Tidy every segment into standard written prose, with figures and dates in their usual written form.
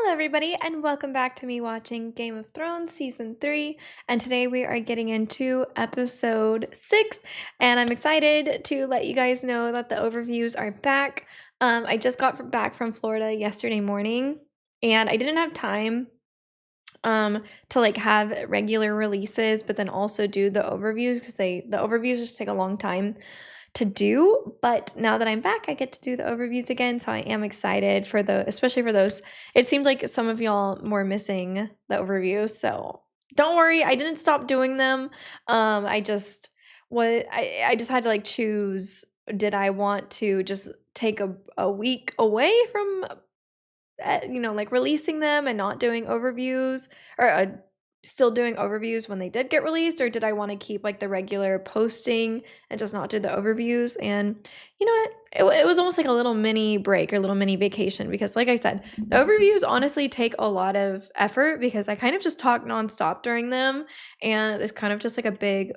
Hello, everybody, and welcome back to me watching Game of Thrones Season 3. And today we are getting into episode 6. And I'm excited to let you guys know that the overviews are back. I just got back from Florida yesterday morning, and I didn't have time to have regular releases, but then also do the overviews because the overviews just take a long time to do. But now that I'm back, I get to do the overviews again, so I am excited for especially for those. It seemed like some of y'all were missing the overviews, so don't worry, I didn't stop doing them. I just I just had to choose. Did I want to just take a week away from releasing them and not doing overviews, or still doing overviews when they did get released, or did I want to keep the regular posting and just not do the overviews? And you know what? It was almost like a little mini break or little mini vacation, because like I said, the overviews honestly take a lot of effort because I kind of just talk nonstop during them, and it's kind of just like a big,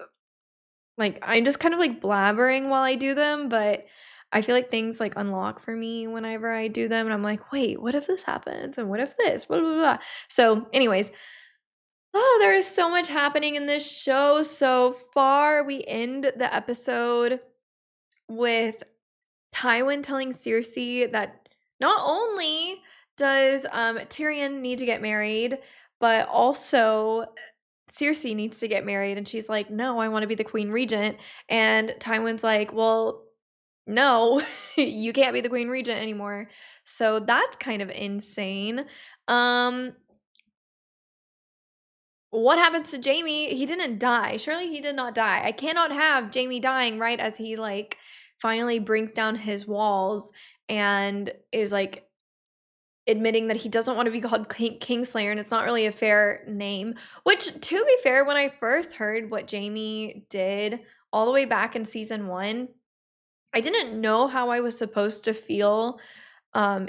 I'm just kind of blabbering while I do them, but I feel like things unlock for me whenever I do them, and I'm like, wait, what if this happens? And what if this? Blah, blah, blah. So, anyways, there is so much happening in this show so far. We end the episode with Tywin telling Cersei that not only does Tyrion need to get married, but also Cersei needs to get married. And she's like, no, I want to be the queen regent. And Tywin's like, well, no, you can't be the queen regent anymore. So that's kind of insane. What happens to Jaime? He didn't die. Surely he did not die. I cannot have Jaime dying right as he finally brings down his walls and is admitting that he doesn't want to be called Kingslayer, and it's not really a fair name. Which, to be fair, when I first heard what Jaime did all the way back in season 1, I didn't know how I was supposed to feel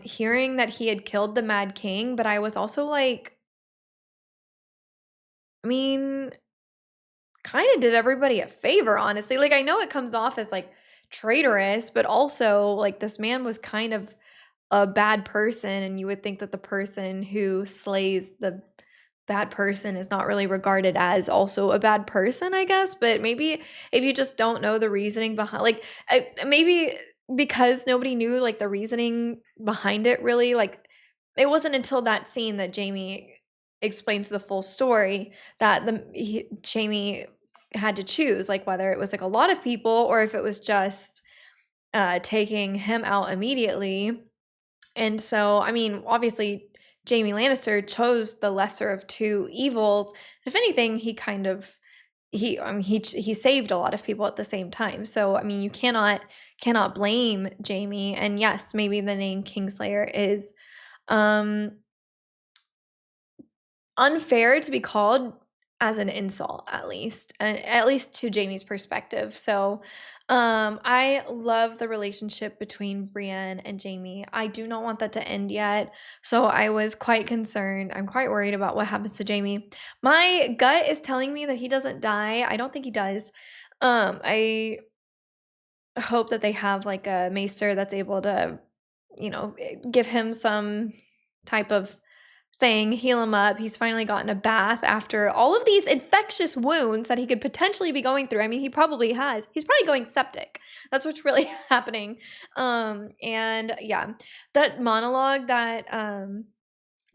hearing that he had killed the Mad King, but I was also like, I mean, kind of did everybody a favor, honestly. I know it comes off as traitorous, but also this man was kind of a bad person, and you would think that the person who slays the bad person is not really regarded as also a bad person, I guess. But maybe if you just don't know the reasoning behind, maybe because nobody knew the reasoning behind it, really, it wasn't until that scene that Jaime explains the full story that Jaime had to choose whether it was a lot of people or if it was just taking him out immediately. And so, I mean, obviously, Jaime Lannister chose the lesser of two evils. If anything, he kind of he saved a lot of people at the same time. So, I mean, you cannot blame Jaime. And yes, maybe the name Kingslayer is unfair to be called as an insult, at least, and at least to Jaime's perspective. So I love the relationship between Brienne and Jaime. I do not want that to end yet, so I was quite concerned. I'm quite worried about what happens to Jaime. My gut is telling me that he doesn't die. I don't think he does. I hope that they have a maester that's able to, give him some type of thing, heal him up. He's finally gotten a bath after all of these infectious wounds that he could potentially be going through. I mean, he probably has. He's probably going septic. That's what's really happening. And yeah, that monologue that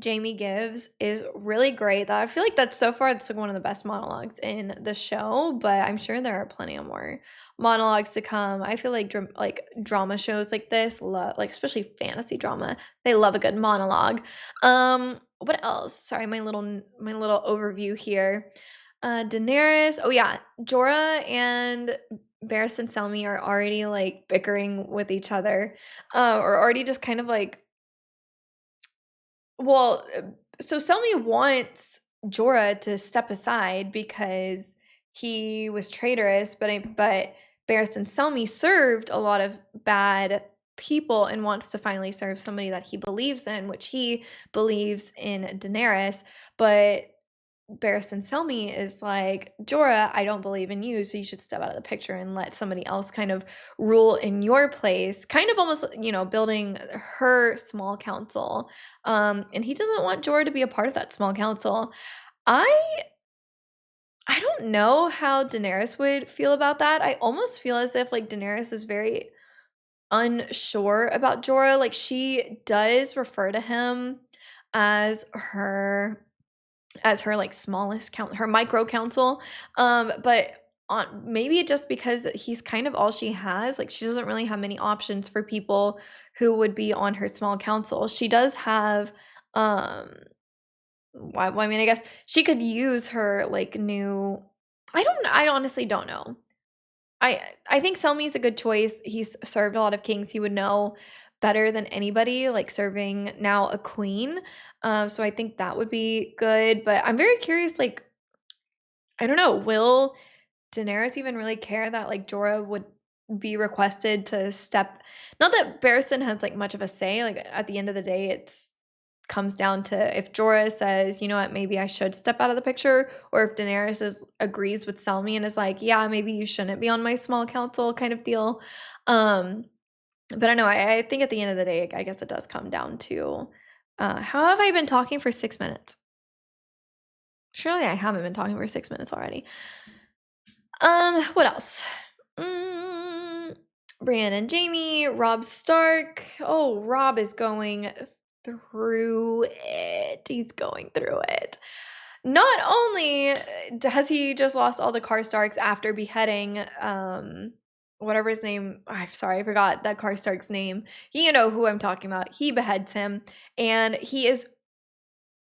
Jaime gives is really great. That I feel like that's so far it's one of the best monologues in the show, but I'm sure there are plenty of more monologues to come. I feel like drama shows like this love, especially fantasy drama, they love a good monologue. What else? Sorry, my little overview here. Daenerys. Oh yeah, Jorah and Barristan and Selmy are already bickering with each other, or already just kind of well, so Selmy wants Jorah to step aside because he was traitorous, but Barristan Selmy served a lot of bad people and wants to finally serve somebody that he believes in, which he believes in Daenerys. But Barristan Selmy is like, Jorah, I don't believe in you, so you should step out of the picture and let somebody else kind of rule in your place, kind of almost, you know, building her small council. And he doesn't want Jorah to be a part of that small council. I don't know how Daenerys would feel about that. I almost feel as if like Daenerys is very unsure about Jorah. Like she does refer to him as her like smallest count, her micro council. But on maybe just because he's kind of all she has, like she doesn't really have many options for people who would be on her small council. She does have well, I mean, I guess she could use her like new. I honestly don't know. I think Selmy's a good choice. He's served a lot of kings. He would know better than anybody, like serving now a queen. So I think that would be good. But I'm very curious. Like, I don't know. Will Daenerys even really care that like Jorah would be requested to step? Not that Barristan has like much of a say. Like at the end of the day, it's comes down to if Jorah says, you know what, maybe I should step out of the picture, or if Daenerys agrees with Selmy and is like, yeah, maybe you shouldn't be on my small council kind of deal. But I know I think at the end of the day, I guess it does come down to how have I been talking for 6 minutes? Surely I haven't been talking for 6 minutes already. What else? Brienne and Jaime, Robb Stark. Oh, Robb is going through it. He's going through it. Not only has he just lost all the Karstarks after beheading whatever his name, I'm sorry, I forgot that Karstark's name. You know who I'm talking about. He beheads him and he is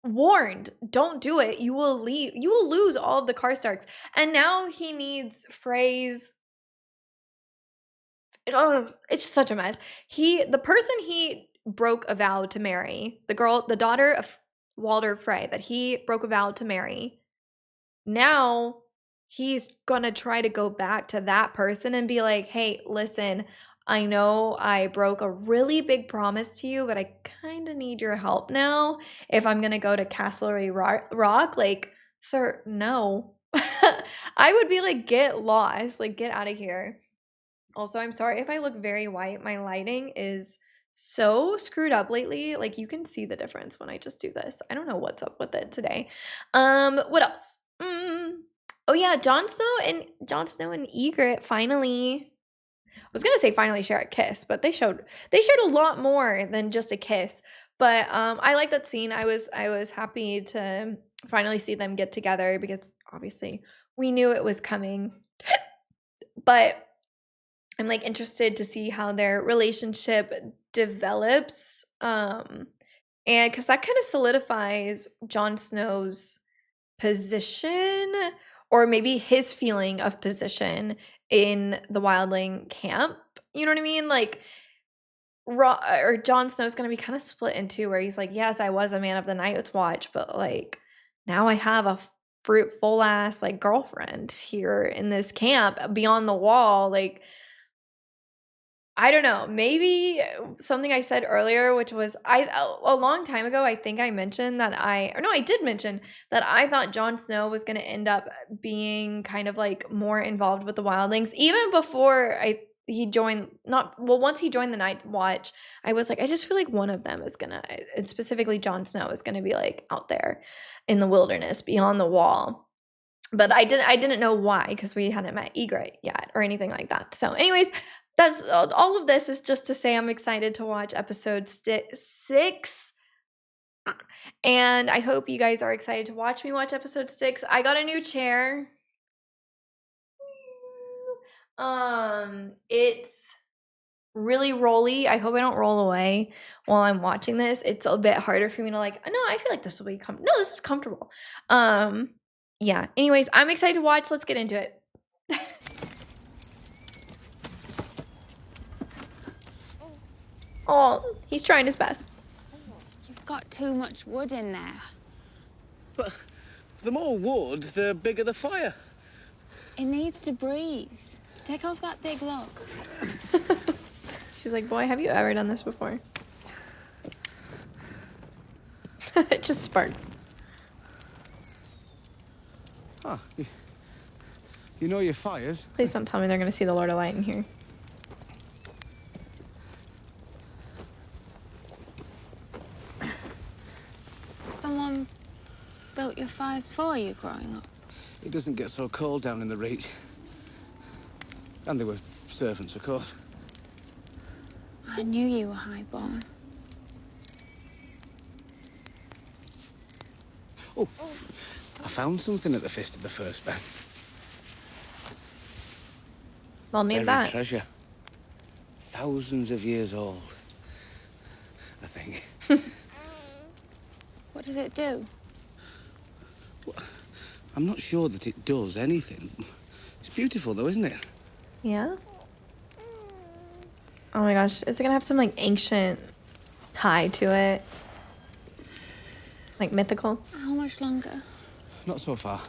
warned, don't do it. You will lose all of the Karstarks. And now he needs Frey's. Oh, it's such a mess. The person he broke a vow to marry, the daughter of Walder Frey that he broke a vow to marry, now he's gonna try to go back to that person and be like, hey, listen, I know I broke a really big promise to you, but I kind of need your help now if I'm gonna go to Castlereagh Rock. Like, sir, no. I would be like, get lost, like get out of here. Also, I'm sorry if I look very white. My lighting is so screwed up lately. Like you can see the difference when I just do this. I don't know what's up with it today. What else? Oh yeah, Jon Snow and Ygritte finally. I was gonna say finally share a kiss, but they showed a lot more than just a kiss. But I like that scene. I was happy to finally see them get together because obviously we knew it was coming. But I'm like interested to see how their relationship develops. And because that kind of solidifies Jon Snow's position, or maybe his feeling of position in the wildling camp. You know what I mean? Like, Jon Snow's gonna be kind of split in two, where he's like, yes, I was a man of the Night's Watch, but like now I have a fruitful ass like girlfriend here in this camp beyond the wall. Like, I don't know. Maybe something I said earlier, which was a long time ago, I think I mentioned that I did mention that I thought Jon Snow was going to end up being kind of like more involved with the wildlings even before he joined once he joined the Night Watch. I was like, I just feel like one of them is going to, and specifically Jon Snow is going to be like out there in the wilderness beyond the wall. But I didn't know why, because we hadn't met Ygritte yet or anything like that. So anyways, that's all of this is just to say I'm excited to watch episode 6. And I hope you guys are excited to watch me watch episode 6. I got a new chair. It's really rolly. I hope I don't roll away while I'm watching this. It's a bit harder for me to like, no, I feel like this will be no, this is comfortable. Yeah. Anyways, I'm excited to watch. Let's get into it. Oh, he's trying his best. You've got too much wood in there. But the more wood, the bigger the fire. It needs to breathe. Take off that big log. She's like, boy, have you ever done this before? It just sparks. Ah, you know your fires? Please don't tell me they're going to see the Lord of Light in here. Someone built your fires for you growing up? It doesn't get so cold down in the reach. And they were servants, of course. I knew you were highborn. Oh, I found something at the Fist of the First Ben. I'll need Buried that. treasure. Thousands of years old, I think. What does it do? I'm not sure that it does anything. It's beautiful, though, isn't it? Yeah? Oh my gosh. Is it going to have some, like, ancient tie to it? Like, mythical? How much longer? Not so far.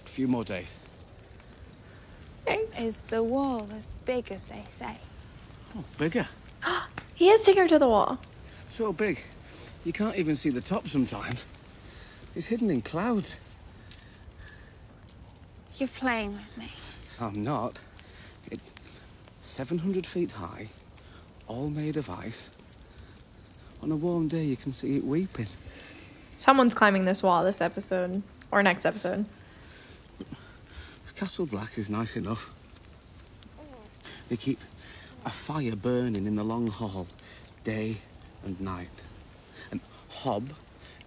A few more days. Thanks. Is the wall as big as they say? Oh, bigger. He is taking her to the wall. So big, you can't even see the top sometimes. It's hidden in clouds. You're playing with me. I'm not. It's 700 feet high, all made of ice. On a warm day, you can see it weeping. Someone's climbing this wall this episode. Or next episode. Castle Black is nice enough. They keep a fire burning in the long hall, day and night. And Hob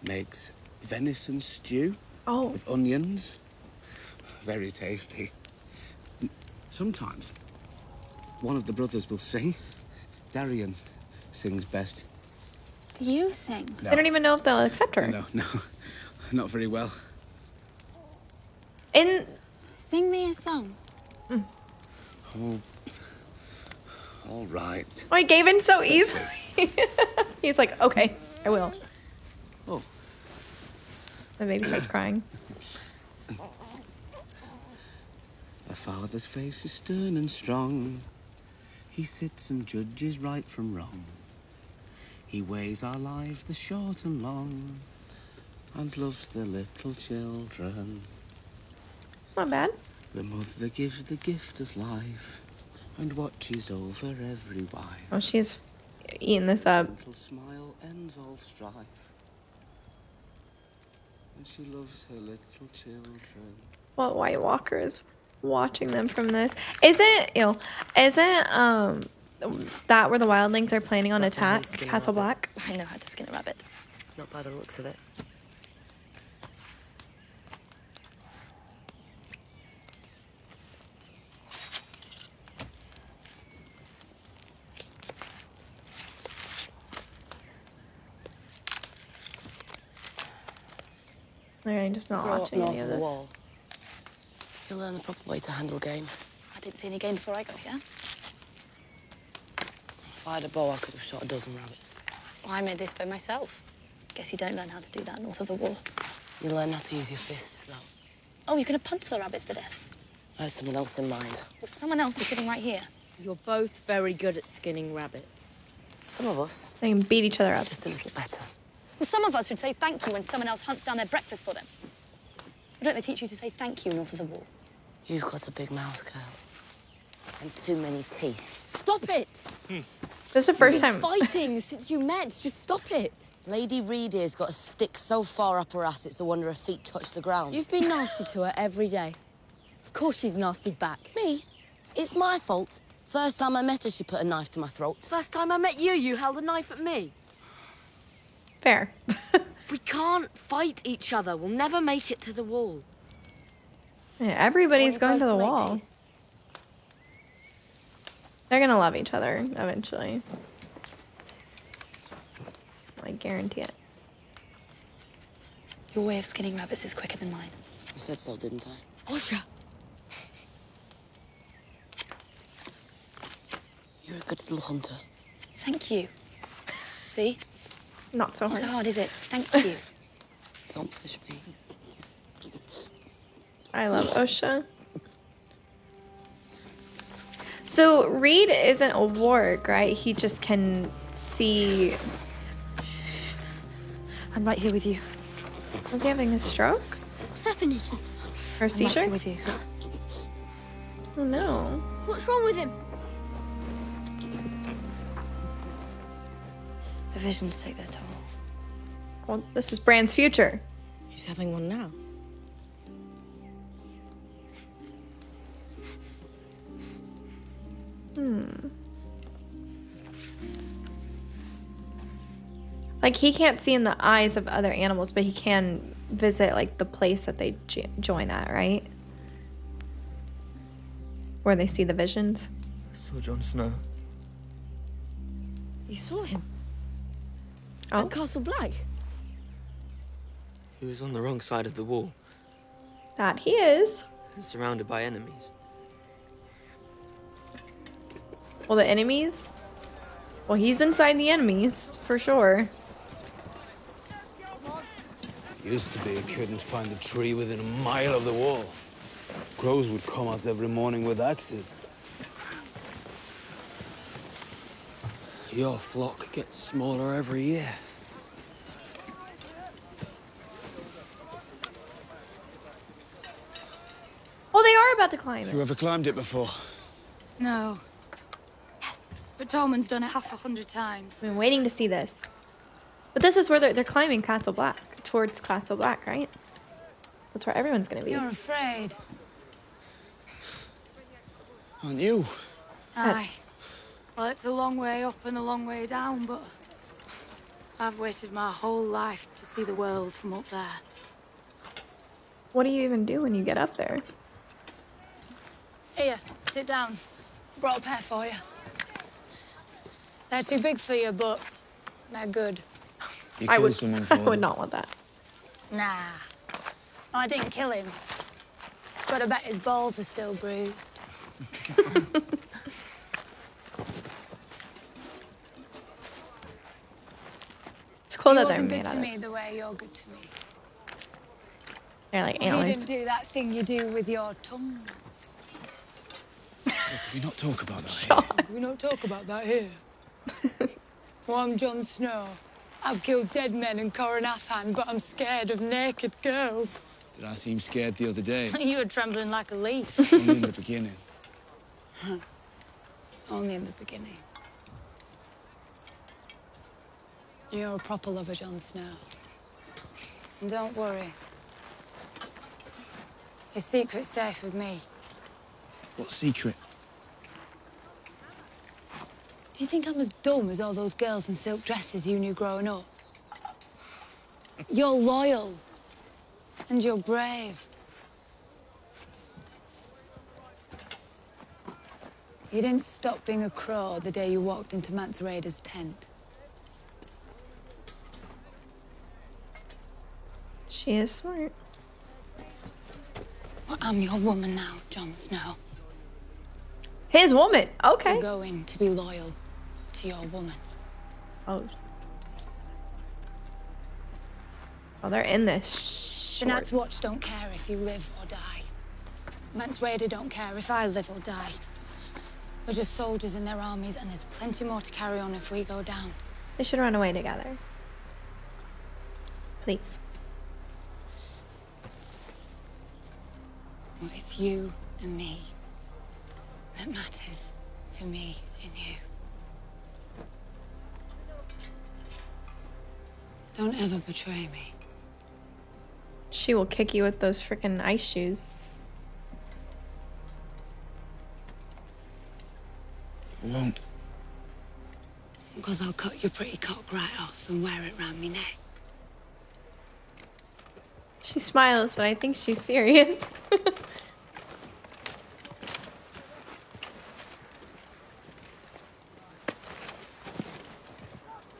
makes venison stew Oh. with onions. Very tasty. Sometimes one of the brothers will sing. Darian sings best. Do you sing? They don't even know if they'll accept her. No, not very well. In Sing me a song. Oh, all right. Oh, he gave in so easily. He's like, okay, I will. Oh, The baby starts crying. a father's face is stern and strong. He sits and judges right from wrong. He weighs our life, the short and long, and loves the little children. It's not bad. The mother gives the gift of life and watches over every wife. Oh, she's eating this up. Gentle smile ends all strife. And she loves her little children. Well, White Walker is watching them from this. Isn't that where the wildlings are planning on That's how you attack skin a Castle rabbit. Black? I know how to skin a rabbit. Not by the looks of it. I'm just not Grow up watching north any of of the this. wall. You'll learn the proper way to handle game. I didn't see any game before I got here. If I had a bow, I could have shot a dozen rabbits. Well, I made this by myself. Guess you don't learn how to do that north of the wall. You'll learn how to use your fists, though. Oh, you're going to punch the rabbits to death. I had someone else in mind. Well, someone else is sitting right here. You're both very good at skinning rabbits. Some of us, They can beat each other up. just a little better. Well, some of us should say thank you when someone else hunts down their breakfast for them. Why don't they teach you to say thank you north of the wall? You've got a big mouth, girl. And too many teeth. Stop it! This is the first time. Fighting since you met. Just stop it. Lady Reed here's got a stick so far up her ass it's a wonder her feet touch the ground. You've been nasty to her every day. Of course she's nasty back. Me? It's my fault. First time I met her, she put a knife to my throat. First time I met you, you held a knife at me. Fair. We can't fight each other. We'll never make it to the wall. Yeah, everybody's When going to you're the close wall. make peace. They're gonna love each other eventually. I guarantee it. Your way of skinning rabbits is quicker than mine. I said so, didn't I? Osha! You're a good little hunter. Thank you. See? Not so Not so hard. hard, is it? Thank you. Don't push me. I love OSHA. So Reed isn't a warg, right? He just can see. I'm right here with you. Was he having a stroke? What's happening? Or a I'm right seizure? here with you. Oh no. What's wrong with him? The visions take their toll. Well, this is Bran's future. He's having one now. Like, he can't see in the eyes of other animals, but he can visit, like, the place that they join at, right? Where they see the visions. I saw Jon Snow. You saw him Oh, at Castle Black. He was on the wrong side of the wall, that he is. surrounded by enemies. Well, the enemies? Well, he's inside the enemies, for sure. Used to be you couldn't find a tree within a mile of the wall. Crows would come out every morning with axes. Your flock gets smaller every year. Oh, they are about to climb You it. ever climbed it before? No, Yes. but Tolman's done it 100 times. I've been waiting to see this. But this is where they're climbing Castle Black. Towards Castle Black, right? That's where everyone's gonna be. You're afraid. Aren't you? Aye. Well, it's a long way up and a long way down, but I've waited my whole life to see the world from up there. What do you even do when you get up there? Here, sit down. Brought a pair for you. They're too big for you, but they're good. You I killed would, someone I for would them. not want that. Nah. I didn't kill him. But I bet his balls are still bruised. It's cool He that they're wasn't made good out to of. me the way you're good to me. They're like He antlers. didn't do that thing you do with your tongue. Can we not talk about that here? We don't talk about that here. Well, I'm Jon Snow. I've killed dead men and Corin Athan, but I'm scared of naked girls. Did I seem scared the other day? You were trembling like a leaf. Only in the beginning. Only in the beginning. You're a proper lover, Jon Snow. And don't worry. Your secret's safe with me. What secret? Do you think I'm as dumb as all those girls in silk dresses you knew growing up? You're loyal. And you're brave. You didn't stop being a crow the day you walked into Mance Raider's tent. She is smart. Well, I'm your woman now, Jon Snow. His woman. Okay. You're going to be loyal to your woman. Oh. Oh, they're in this. The Night's shorts. Watch don't care if you live or die. Mance Raider don't care if I live or die. We're just soldiers in their armies, and there's plenty more to carry on if we go down. They should run away together. Please. Well, it's you and me that matters to me and you. Don't ever betray me. She will kick you with those freaking ice shoes. I won't. Because I'll cut your pretty cock right off and wear it round me neck. She smiles, but I think she's serious.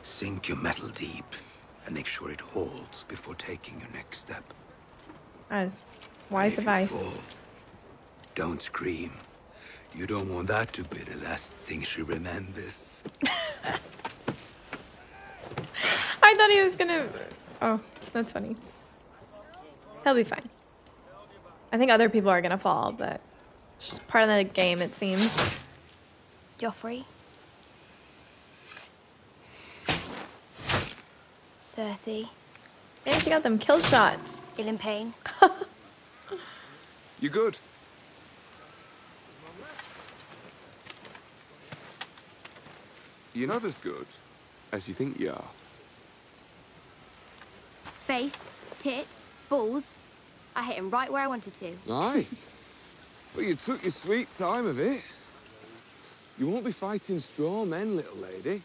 Sink your metal deep and make sure it holds before taking your next step. As wise If you advice. fall, don't scream. You don't want that to be the last thing she remembers. I thought he was gonna. Oh, that's funny. He'll be fine. I think other people are gonna fall, but it's just part of the game, it seems. Joffrey. Cersei. And she got them kill shots. Ilan Payne. You good? You're not as good as you think you are. Face, tits, balls. I hit him right where I wanted to. Aye. But you took your sweet time of it. You won't be fighting straw men, little lady.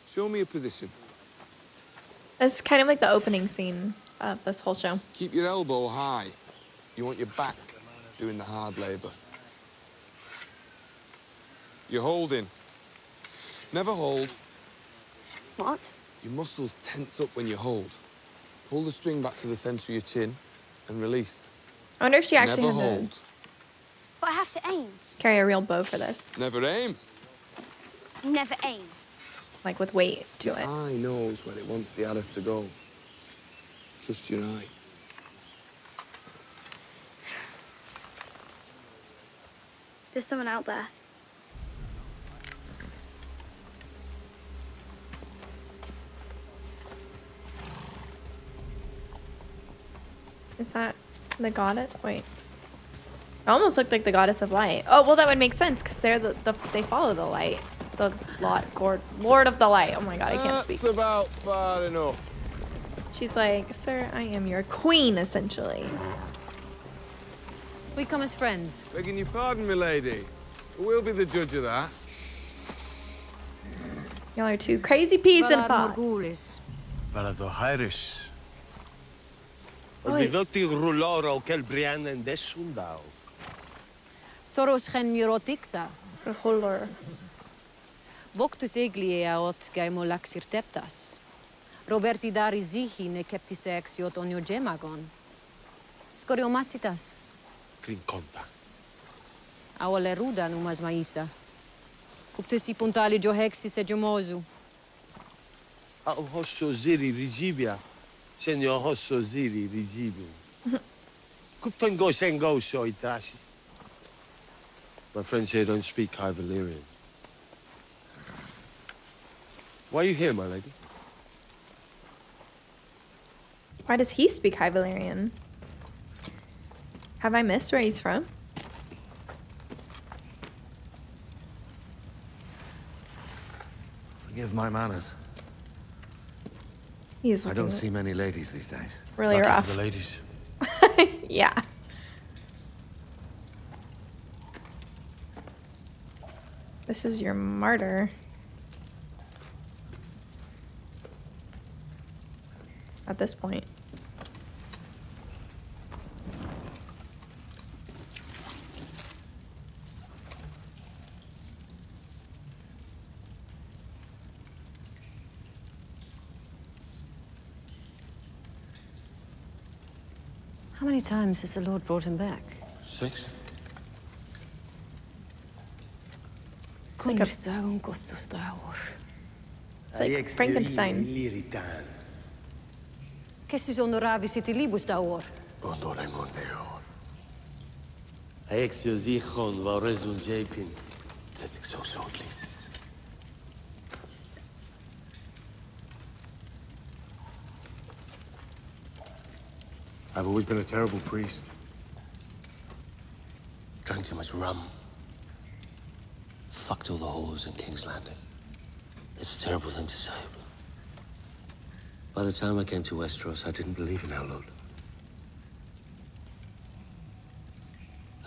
Show me a position. It's kind of like the opening scene of this whole show. Keep your elbow high. You want your back doing the hard labor. You're holding. Never hold. What? Your muscles tense up when you hold. Pull the string back to the center of your chin and release. I wonder if she actually Never had to hold. But I have to aim. carry a real bow for this, Never aim. Never aim. like with weight to Your it. eye knows where it wants the arrow to go. Trust your eye. There's someone out there. Is that the goddess? Wait. It almost looked like the goddess of light. Oh, well, that would make sense because they're they follow the light. The Lord of the Light. Oh my god, I can't speak. That's about far enough. She's like, sir, I am your queen, essentially. We come as friends. Begging your pardon, milady. We'll be the judge of that. Y'all are two crazy peas in a pot. Valadohairis. Oi. Olvidoti ruloro quel brian en desundao. Thoros gen murotixa. Ruller. Voctus eglia ot gaimolaxir teptas. Roberti dari zihi ne keptise exiot onio gemagon. Scoriomasitas. Crinconta. Awale ruda numas maisa. Cuptesi puntali johexis e gemosu. Ao hosso ziri rigibia. Senio hosso ziri rigibium. Cuptango sengo so itrasis. My friends here don't speak High Valyrian. Why are you here, my lady? Why does he speak High Valyrian? Have I missed where he's from? Forgive my manners. He's I don't looking see many ladies these days. really Lucky rough. for the ladies. Yeah. This is your martyr. At this point. How many times has the Lord brought him back? 6. It's like Frankenstein. Kessus honoravis et libus daor. Ondore mondeor. Aexios ichon vaurezun japin. Tesixos odlis. I've always been a terrible priest. Drank too much rum. Fucked all the whores in King's Landing. It's a terrible thing to say, but by the time I came to Westeros, I didn't believe in our Lord.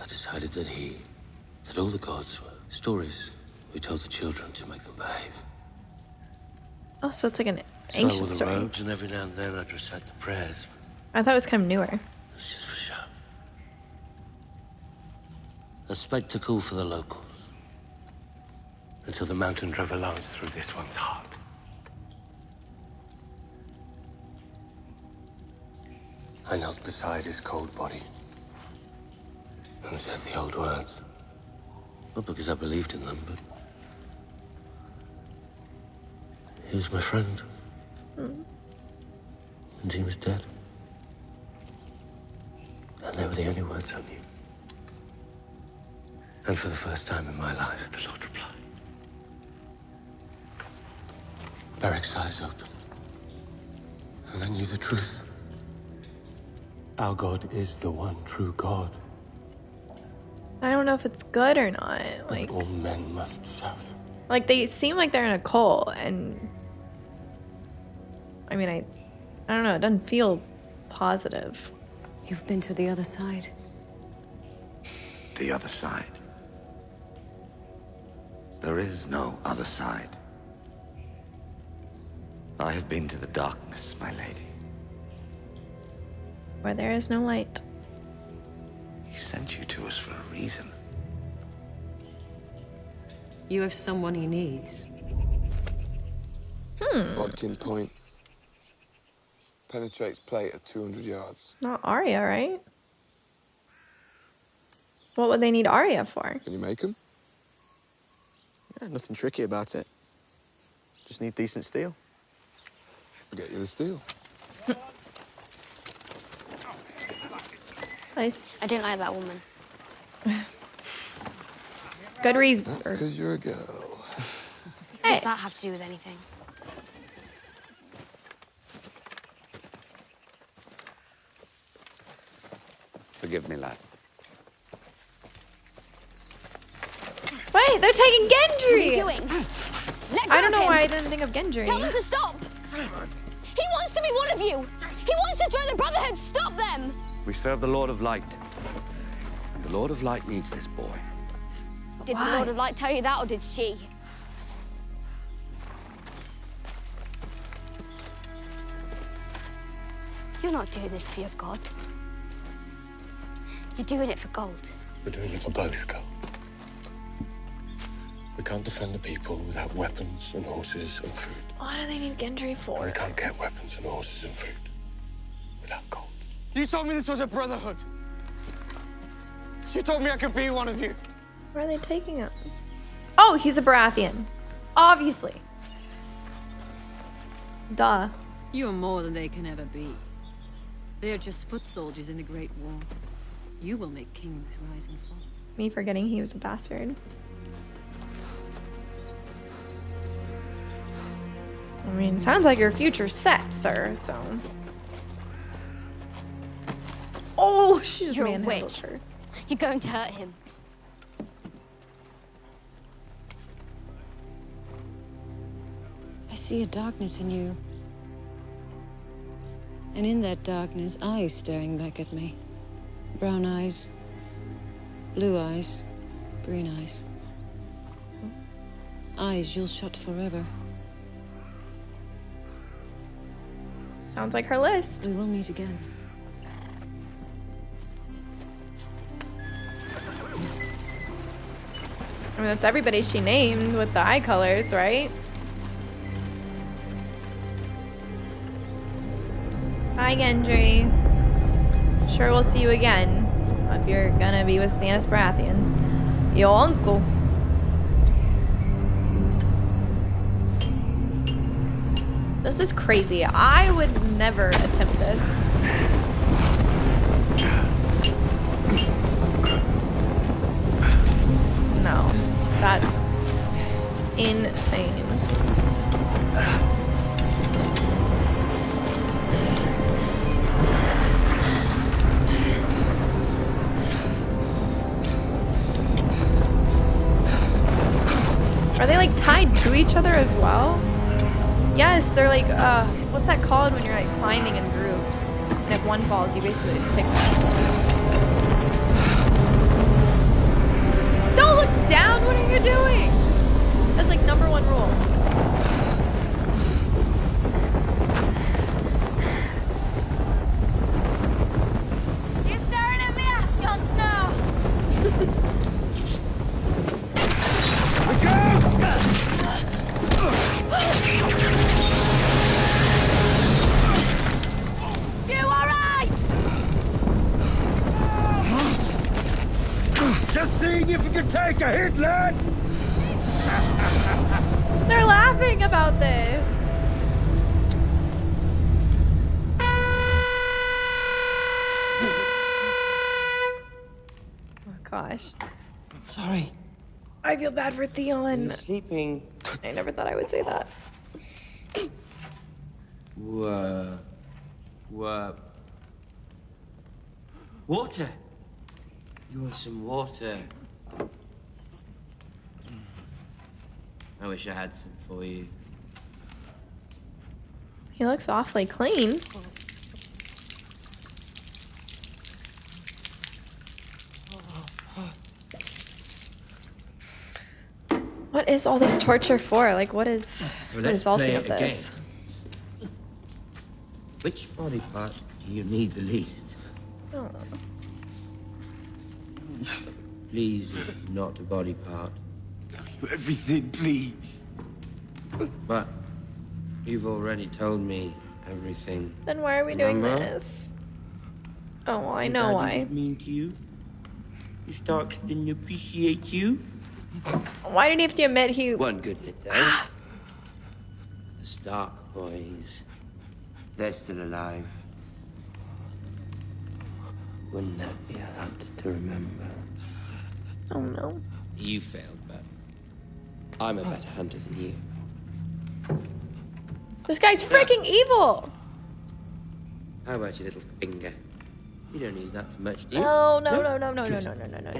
I decided that all the gods were stories we told the children to make them behave. Oh, so it's like an So I ancient wore the story. robes, and every now and then I'd recite the prayers. I thought it was kind of newer. It's just for show. A spectacle for the locals. Until the mountain drove a lance through this one's heart. I knelt beside his cold body and said the old words. Not because I believed in them, but he was my friend. And he was dead. And they were the only words I knew. And for the first time in my life, the Lord replied. Beric's eyes opened. And I knew the truth. Our God is the one true God. I don't know if it's good or not. Like, all men must serve him. Like, they seem like they're in a cult, and I mean, I don't know, it doesn't feel positive. You've been to the other side. The other side. There is no other side. I have been to the darkness, my lady. Where there is no light. He sent you to us for a reason. You have someone he needs. Bodkin Point. Penetrates plate at 200 yards. Not Arya, right? What would they need Arya for? Can you make them? Yeah, nothing tricky about it. Just need decent steel. I'll get you the steel. Nice. I didn't like that woman. Good reason. That's because you're a girl. What does that have to do with anything? Forgive me, lad. Wait, they're taking Gendry! What are you doing? Let go I don't know of him. why I didn't think of Gendry. Tell them to stop! He wants to be one of you! He wants to join the Brotherhood! Stop them! We serve the Lord of Light. And the Lord of Light needs this boy. Did the Lord of Light tell you that, or did she? You're not doing this for your God. You're doing it for gold. We're doing it for both, girl. We can't defend the people without weapons and horses and food. What do they need Gendry for? We can't get weapons and horses and food without gold. You told me this was a brotherhood. You told me I could be one of you. Where are they taking him? Oh, he's a Baratheon. Obviously. Duh. You're more than they can ever be. They're just foot soldiers in the Great War. You will make kings rise and fall. Me forgetting he was a bastard. I mean, sounds like your future's set, sir, so. Oh, she just You're a manhandled witch. her. You're going to hurt him. I see a darkness in you. And in that darkness, eyes staring back at me. Brown eyes, blue eyes, green eyes. Eyes you'll shut forever. Sounds like her list. We will meet again. I mean, that's everybody she named with the eye colors, right? Hi, Gendry. Sure, we'll see you again. If you're gonna be with Stannis Baratheon. Your uncle. This is crazy. I would never attempt this. No. That's insane. Are they like tied to each other as well? Yes, they're like, what's that called when you're like climbing in groups? And if one falls, you basically just take the last one. Don't look down, what are you doing? That's like #1 rule. You're staring at me ass, Jon Snow! You alright? Just seeing if you can take a hit, lad! They're laughing about this. Oh gosh. Sorry. I feel bad for Theon. You're sleeping. I never thought I would say that. What? Water. You want some water? I wish I had some for you. He looks awfully clean. What is all this torture for? Like, what is the resulting of this? Which body part do you need the least? Oh. Please, not a body part. Everything, please. But you've already told me everything. Then why are we doing Remember? this? Oh, well, I Your know daddy why. was mean to you? Your Starks didn't appreciate you? Why did he have to admit he... One good bit, though. The Stark boys. They're still alive. Wouldn't that be a hunt to remember? Oh, no. You failed, but I'm a better hunter than you. This guy's freaking evil! How about your little finger? You don't use that for much, do you? Oh, no, no, no, no, no, no, no, no, no, no,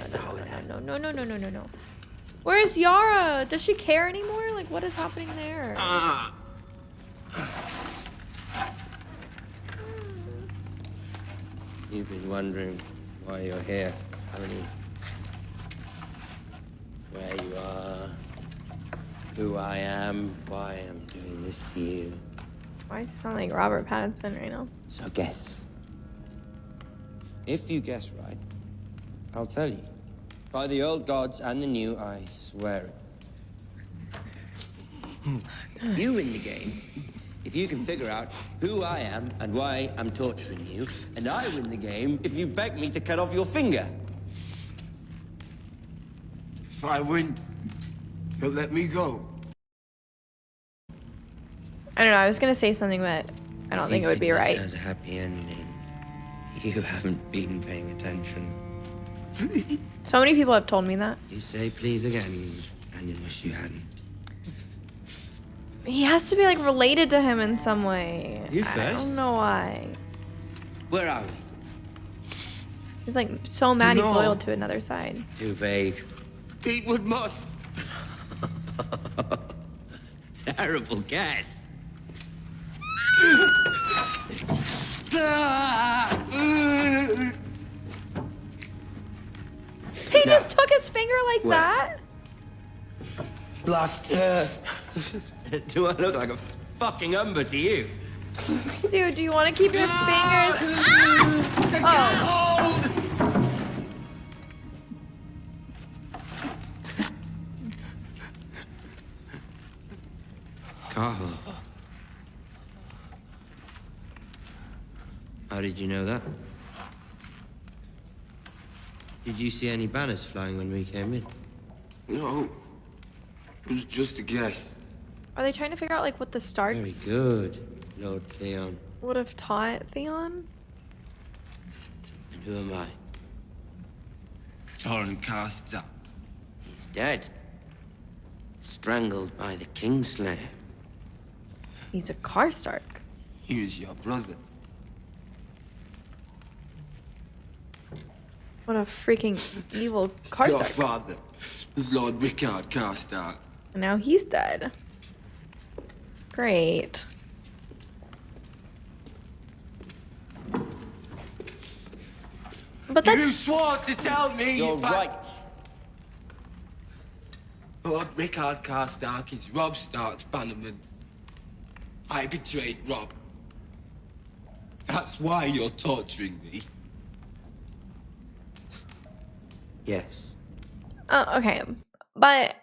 no, no, no, no, no, no, no. Where's Yara? Does she care anymore? Like, what is happening there? You've been wondering why you're here, haven't you? Where you are, who I am, why I'm doing this to you. Why does it sound like Robert Pattinson right now? So guess. If you guess right, I'll tell you. By the old gods and the new, I swear it. You win the game if you can figure out who I am and why I'm torturing you, and I win the game if you beg me to cut off your finger. If I win, you'll let me go. I don't know, I was gonna say something, but I don't think it would be right. This has a happy ending. You haven't been paying attention. So many people have told me that. You say please again, and you wish you hadn't. He has to be like related to him in some way. You I first? don't know why. Where are we? He's like so mad he's No. loyal to another side. Too vague. Deepwood Mods. Terrible guess. He just took his finger like Where? that? Blasters! Do I look like a fucking umber to you? Dude, do you want to keep your fingers? Ah! Oh. Cahill. How did you know that? Did you see any banners flying when we came in? No. It was just a guess. Are they trying to figure out like what the Very Starks good, Lord Theon. would have taught Theon? And who am I? Torrent Caster. He's dead. Strangled by the Kingslayer. He's a Karstark. He was your brother. What a freaking evil Your Karstark. father was Lord Rickard Karstark. And now he's dead. Great. But that's... You swore to tell me. You're if I- right. Lord Rickard Karstark is Robb Stark's bannerman. I betrayed Robb. That's why you're torturing me. Yes. Oh, okay. But...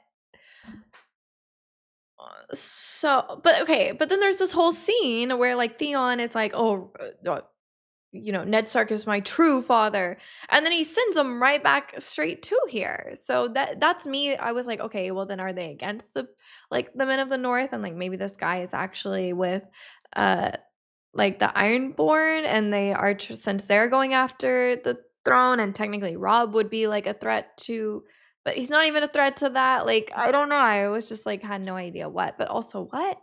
So, but okay, but then there's this whole scene where like Theon is like, oh, you know, Ned Stark is my true father, and then he sends him right back straight to here. So that's me. I was like, okay, well then are they against the men of the North, and like maybe this guy is actually with like the Ironborn, and they are since they're going after the throne, and technically Robb would be like a threat to. But he's not even a threat to that. Like, I don't know. I was just like, had no idea what. But also, what?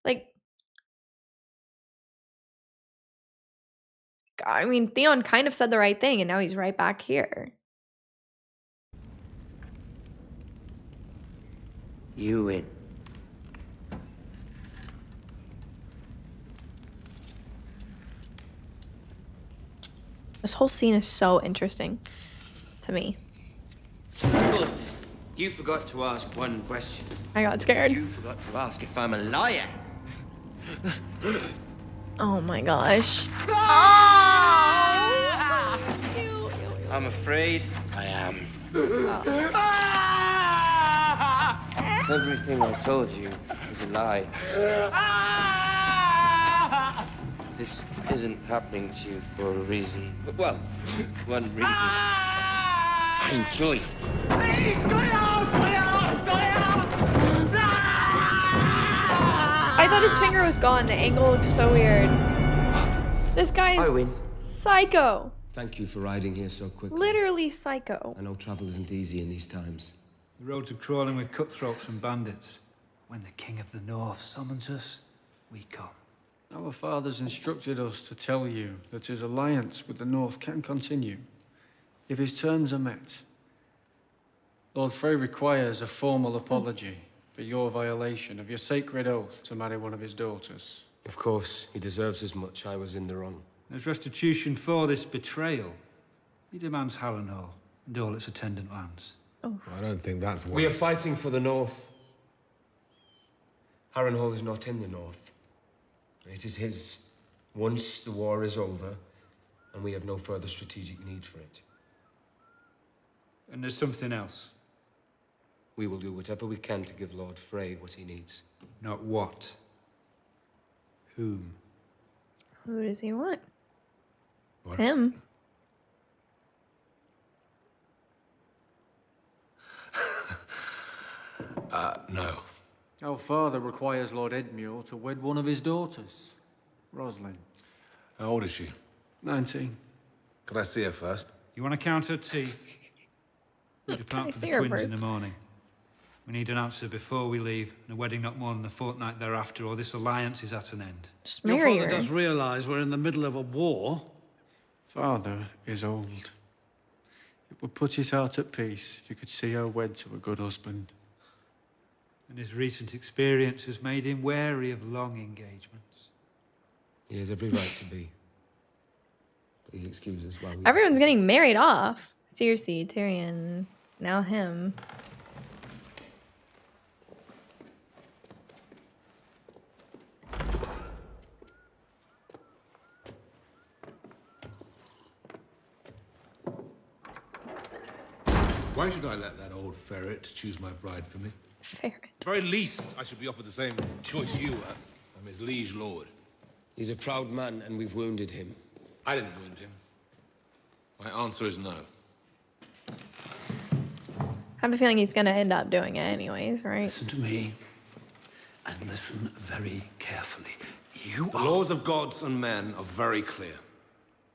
Like, I mean, Theon kind of said the right thing, and now he's right back here. You win. This whole scene is so interesting to me. Of course, you forgot to ask one question. I got scared. You forgot to ask if I'm a liar. Oh my gosh. I'm afraid I am. Everything I told you is a lie. This isn't happening to you for a reason. Well, one reason. I enjoy it. Please, I thought his finger was gone. The angle looked so weird. This guy I win. is psycho. Thank you for riding here so quickly. Literally psycho. I know travel isn't easy in these times. The roads are crawling with cutthroats and bandits. When the King of the North summons us, we come. Our fathers instructed us to tell you that his alliance with the North can continue, if his terms are met. Lord Frey requires a formal apology for your violation of your sacred oath to marry one of his daughters. Of course, he deserves as much. I was in the wrong. As retribution for this betrayal, he demands Harrenhal and all its attendant lands. I don't think that's We are fighting for the North. Harrenhal is not in the North. It is his once the war is over, and we have no further strategic need for it. And there's something else. We will do whatever we can to give Lord Frey what he needs. Not what. Whom? Who does he want? What? Him. No. Our father requires Lord Edmure to wed one of his daughters, Roslyn. How old is she? 19. Could I see her first? You want to count her teeth? We depart for the see her twins in the first? morning. We need an answer before we leave, and a wedding not more than a fortnight thereafter, or this alliance is at an end. Just Your marry father her. does realise we're in the middle of a war. Father is old. It would put his heart at peace if he could see her wed to a good husband. And his recent experience has made him wary of long engagements. He has every right to be. Please excuse us while we... Everyone's getting married off. Cersei, Tyrion, now him. Why should I let that old ferret choose my bride for me? Ferret. At the very least, I should be offered the same choice you were. I'm his liege lord. He's a proud man, and we've wounded him. I didn't wound him. My answer is no. I have a feeling he's gonna end up doing it anyways, right? Listen to me, and listen very carefully. The laws of gods and men are very clear.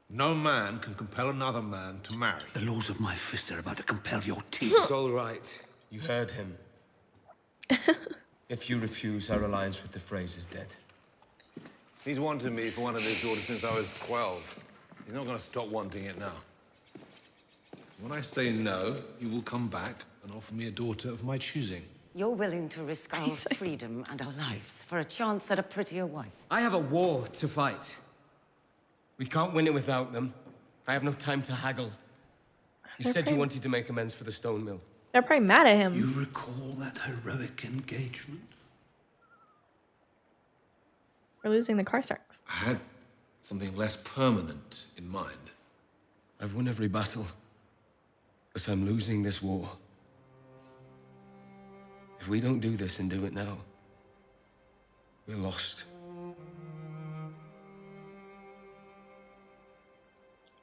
No man can compel another man to marry. The laws of my fist are about to compel your teeth. It's all right. You heard him. If you refuse, our alliance with the Freys is dead. He's wanted me for one of his daughters since I was 12. He's not going to stop wanting it now. When I say no, he will come back and offer me a daughter of my choosing. You're willing to risk our freedom and our lives for a chance at a prettier wife. I have a war to fight. We can't win it without them. I have no time to haggle. You said you wanted to make amends for the stone mill. They're probably mad at him. You recall that heroic engagement? We're losing the Karstarks. I had something less permanent in mind. I've won every battle, but I'm losing this war. If we don't do this and do it now, we're lost.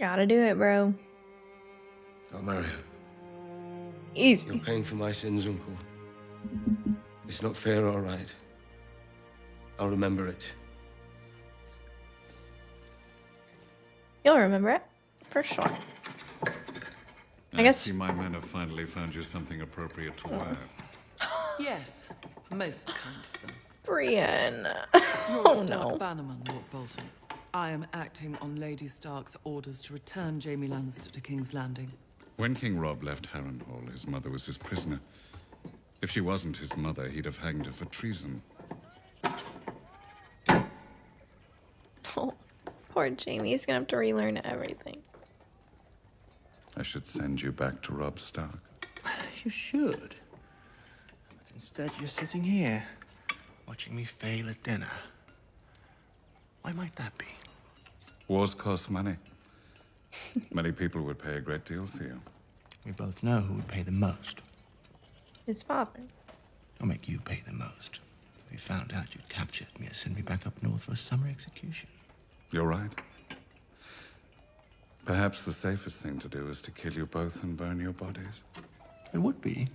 Gotta do it, bro. I'll marry her. Easy. You're paying for my sins, Uncle. It's not fair, all right. I'll remember it. You'll remember it, for sure. I guess. See, my men have finally found you something appropriate to wear. Yes, most kind of them. Brienne. You're Oh Stark no. Bannerman, Lord Bolton. I am acting on Lady Stark's orders to return Jaime Lannister to King's Landing. When King Robb left Harrenhal, his mother was his prisoner. If she wasn't his mother, he'd have hanged her for treason. Oh, poor Jaime. He's gonna have to relearn everything. I should send you back to Robb Stark. You should. But instead, you're sitting here, watching me fail at dinner. Why might that be? Wars cost money. Many people would pay a great deal for you. We both know who would pay the most. His father. I'll make you pay the most. If we found out you'd captured me and send me back up north for a summer execution. You're right. Perhaps the safest thing to do is to kill you both and burn your bodies. It would be,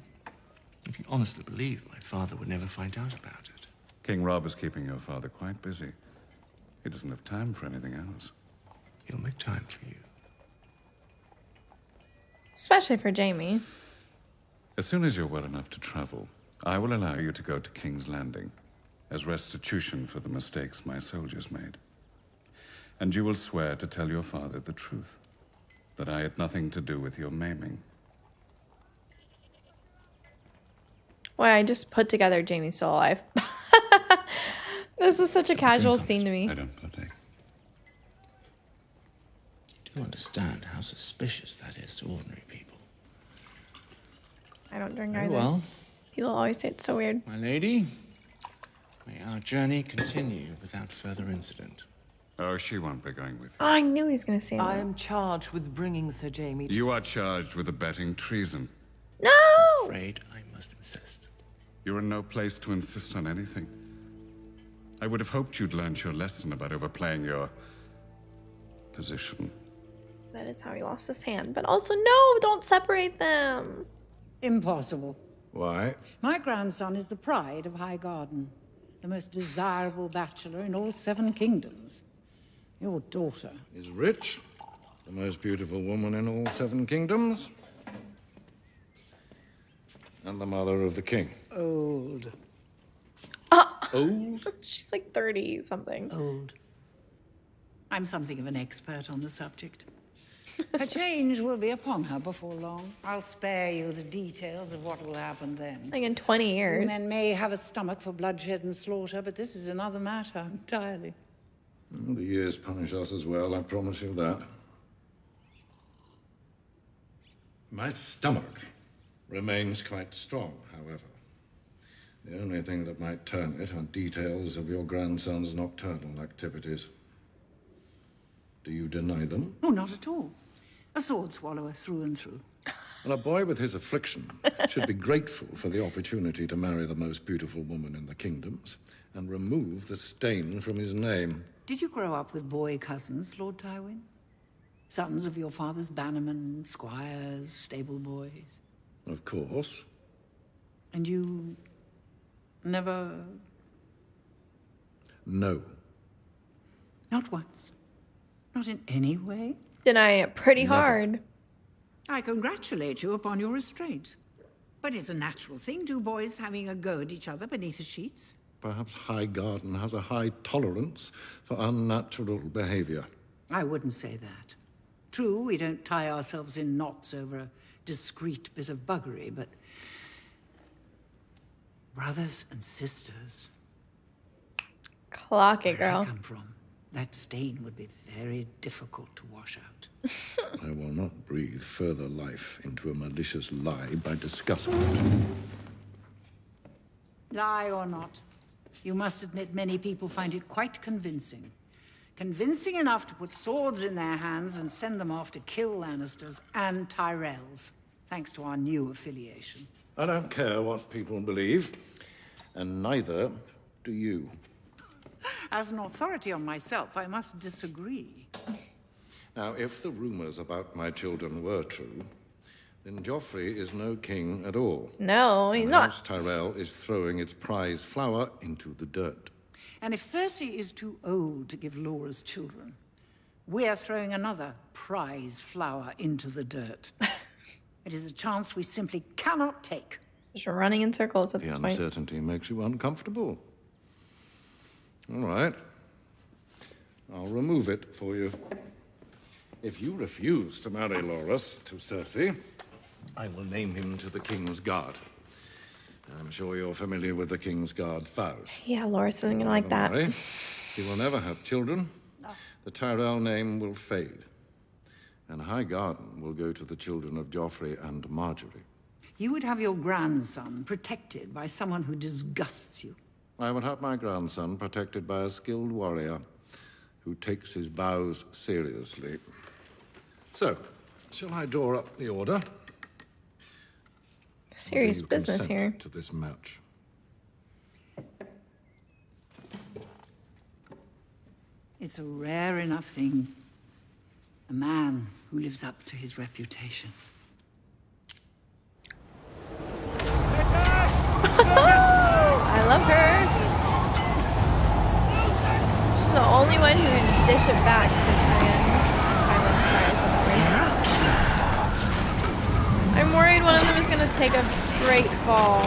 if you honestly believed my father would never find out about it. King Robb is keeping your father quite busy. He doesn't have time for anything else. He'll make time for you. Especially for Jaime. As soon as you're well enough to travel, I will allow you to go to King's Landing as restitution for the mistakes my soldiers made. And you will swear to tell your father the truth, that I had nothing to do with your maiming. Why, I just put together Jaime's still alive. This was such a casual scene to me. I don't partake. You do understand how suspicious that is to ordinary people. I don't drink Very either. well. People always say it's so weird. My lady, may our journey continue without further incident. Oh, she won't be going with Oh, I knew he was going to say that. I am charged with bringing Sir Jaime to... you. You are charged with abetting treason. No! I'm afraid I must insist. You're in no place to insist on anything. I would have hoped you'd learned your lesson about overplaying your position. That is how he lost his hand. But also, no, don't separate them. Impossible. Why? My grandson is the pride of High Garden, the most desirable bachelor in all 7 kingdoms. Your daughter Is rich, the most beautiful woman in all 7 kingdoms, and the mother of the king. old. Old? She's like 30 something. Old. I'm something of an expert on the subject. Her change will be upon her before long. I'll spare you the details of what will happen then. Like in 20 years. Men may have a stomach for bloodshed and slaughter, but this is another matter entirely. The years punish us as well, I promise you that. My stomach remains quite strong, however. The only thing that might turn it are details of your grandson's nocturnal activities. Do you deny them? Oh, not at all. A sword swallower through and through. And a boy with his affliction should be grateful for the opportunity to marry the most beautiful woman in the kingdoms and remove the stain from his name. Did you grow up with boy cousins, Lord Tywin? Sons of your father's bannermen, squires, stable boys? Of course. And you never... No. Not once? Not in any way? Denying it pretty Never. hard. I congratulate you upon your restraint. But it's a natural thing, two boys having a go at each other beneath the sheets. Perhaps High Garden has a high tolerance for unnatural behavior. I wouldn't say that. True, we don't tie ourselves in knots over a discreet bit of buggery, but... brothers and sisters. Clock it, Where I girl. come from, that stain would be very difficult to wash out. I will not breathe further life into a malicious lie by discussing it. Lie or not, you must admit many people find it quite convincing. Convincing enough to put swords in their hands and send them off to kill Lannisters and Tyrells, thanks to our new affiliation. I don't care what people believe, and neither do you. As an authority on myself, I must disagree. Now, if the rumors about my children were true, then Joffrey is no king at all. No, he's And not. House Tyrell is throwing its prize flower into the dirt. And if Cersei is too old to give Laura's children, we're throwing another prize flower into the dirt. It is a chance we simply cannot take. Just running in circles at The this point. uncertainty makes you uncomfortable. All right. I'll remove it for you. If you refuse to marry Loras to Cersei, I will name him to the King's Guard. I'm sure you're familiar with the King's Guard's vows. Yeah, Loras isn't gonna like that. Marry. He will never have children. The Tyrell name will fade. And High Garden will go to the children of Joffrey and Marjorie. You would have your grandson protected by someone who disgusts you. I would have my grandson protected by a skilled warrior who takes his vows seriously. So, shall I draw up the order? Serious business here. To this match. It's a rare enough thing. A man who lives up to his reputation. I love her. She's the only one who can dish it back to Tyrion. I'm worried one of them is gonna take a great fall.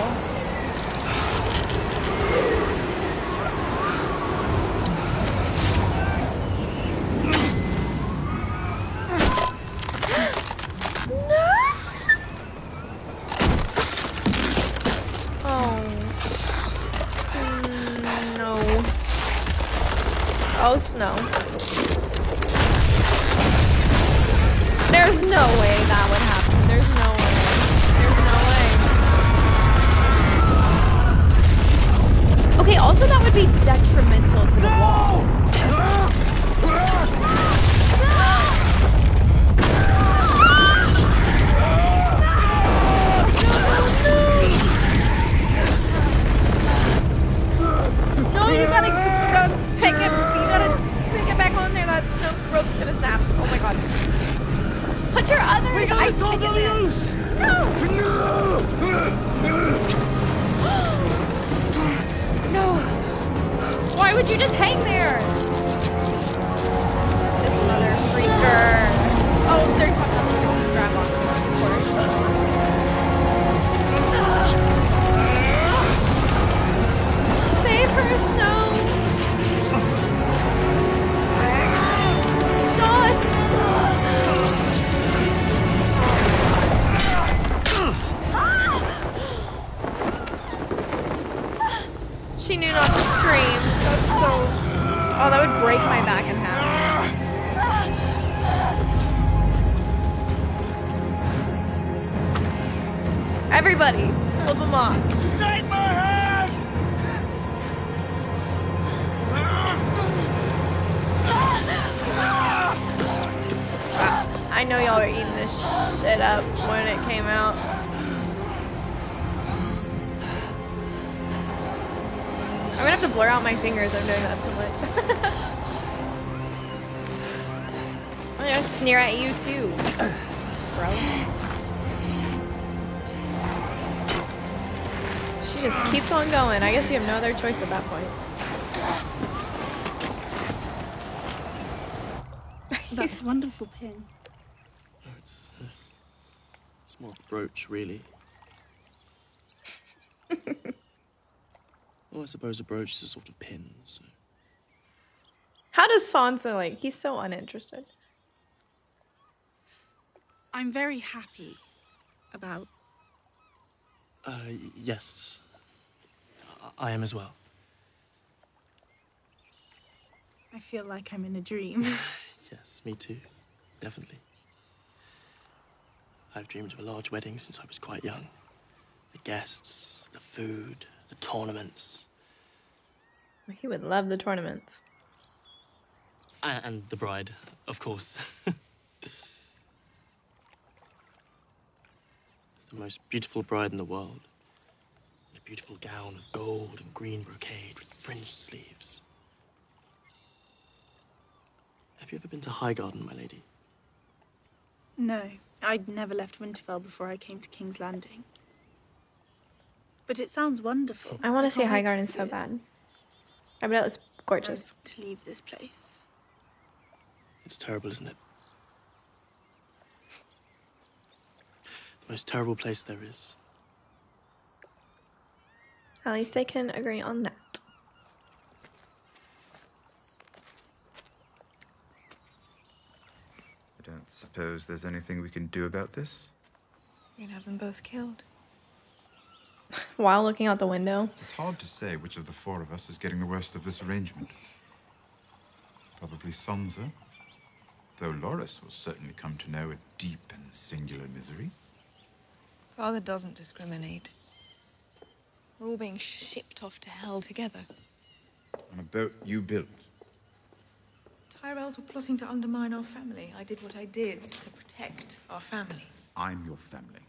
Oh, snow. There's no way that would happen. There's no way. There's no way. Okay, also that would be detrimental to the wall. No, you gotta pick it. You gotta pick it back on there. That snow rope's gonna snap. Oh my god. Put your other ice pick in there. No. No. Why would you just hang there? This mother freaker. Oh, there's something to grab on. Of course. Save her, Snow! God! She knew not to scream. That's so... Oh, that would break my back in half. Everybody, flip them off. Take my hand! I know y'all were eating this shit up when it came out. I'm gonna have to blur out my fingers. I'm doing that so much. I'm gonna sneer at you too, bro. She just keeps on going. I guess you have no other choice at that point. That's a wonderful pin. Oh, it's more a brooch, really. Well, I suppose a brooch is a sort of pin, so... How does Sansa like? He's so uninterested. I'm very happy about... Yes. I am as well. I feel like I'm in a dream. Yes, me too. Definitely. I've dreamed of a large wedding since I was quite young. The guests, the food, the tournaments. He would love the tournaments. And the bride, of course. The most beautiful bride in the world. In a beautiful gown of gold and green brocade with fringed sleeves. Have you ever been to Highgarden, my lady? No, I'd never left Winterfell before I came to King's Landing. But it sounds wonderful. I want to see can't wait Highgarden see so it. bad. I bet it's gorgeous. To leave this place. It's terrible, isn't it? The most terrible place there is. At least they can agree on that. don't suppose there's anything we can do about this? We'd have them both killed. While looking out the window. It's hard to say which of the four of us is getting the worst of this arrangement. Probably Sansa, though Loris will certainly come to know a deep and singular misery. Father doesn't discriminate. We're all being shipped off to hell together. On a boat you built. Tyrells were plotting to undermine our family. I did what I did to protect our family. I'm your family.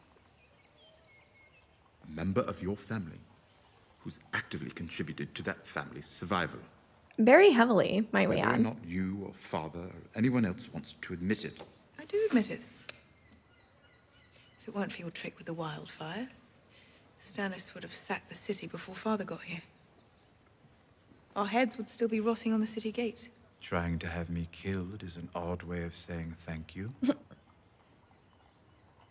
A member of your family who's actively contributed to that family's survival. Very heavily, might we Whether or add. not you or father or anyone else wants to admit it. I do admit it. If it weren't for your trick with the wildfire, Stannis would have sacked the city before Father got here. Our heads would still be rotting on the city gate. Trying to have me killed is an odd way of saying thank you.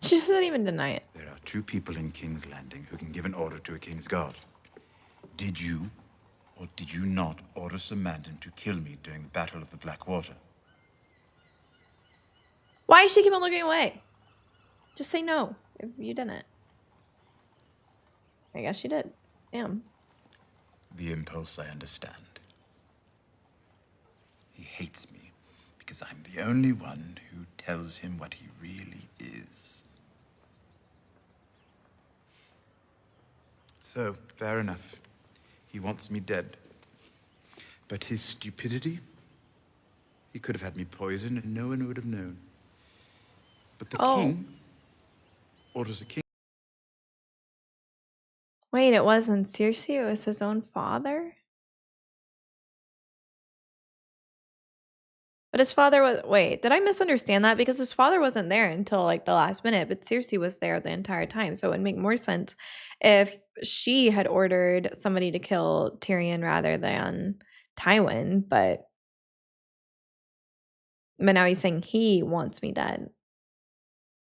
She doesn't even deny it. There are two people in King's Landing who can give an order to a king's guard. Did you, or did you not, order Sir Mandon to kill me during the Battle of the Blackwater? Why does she keep on looking away? Just say no if you didn't. I guess she did. Damn. The impulse I understand. He hates me because I'm the only one who tells him what he really is. So, fair enough. He wants me dead. But his stupidity? He could have had me poisoned and no one would have known. But the king orders a king. Wait, it wasn't Cersei, it was his own father? But his father was, wait, did I misunderstand that? Because his father wasn't there until like the last minute, but Cersei was there the entire time. So it would make more sense if she had ordered somebody to kill Tyrion rather than Tywin, but now he's saying he wants me dead.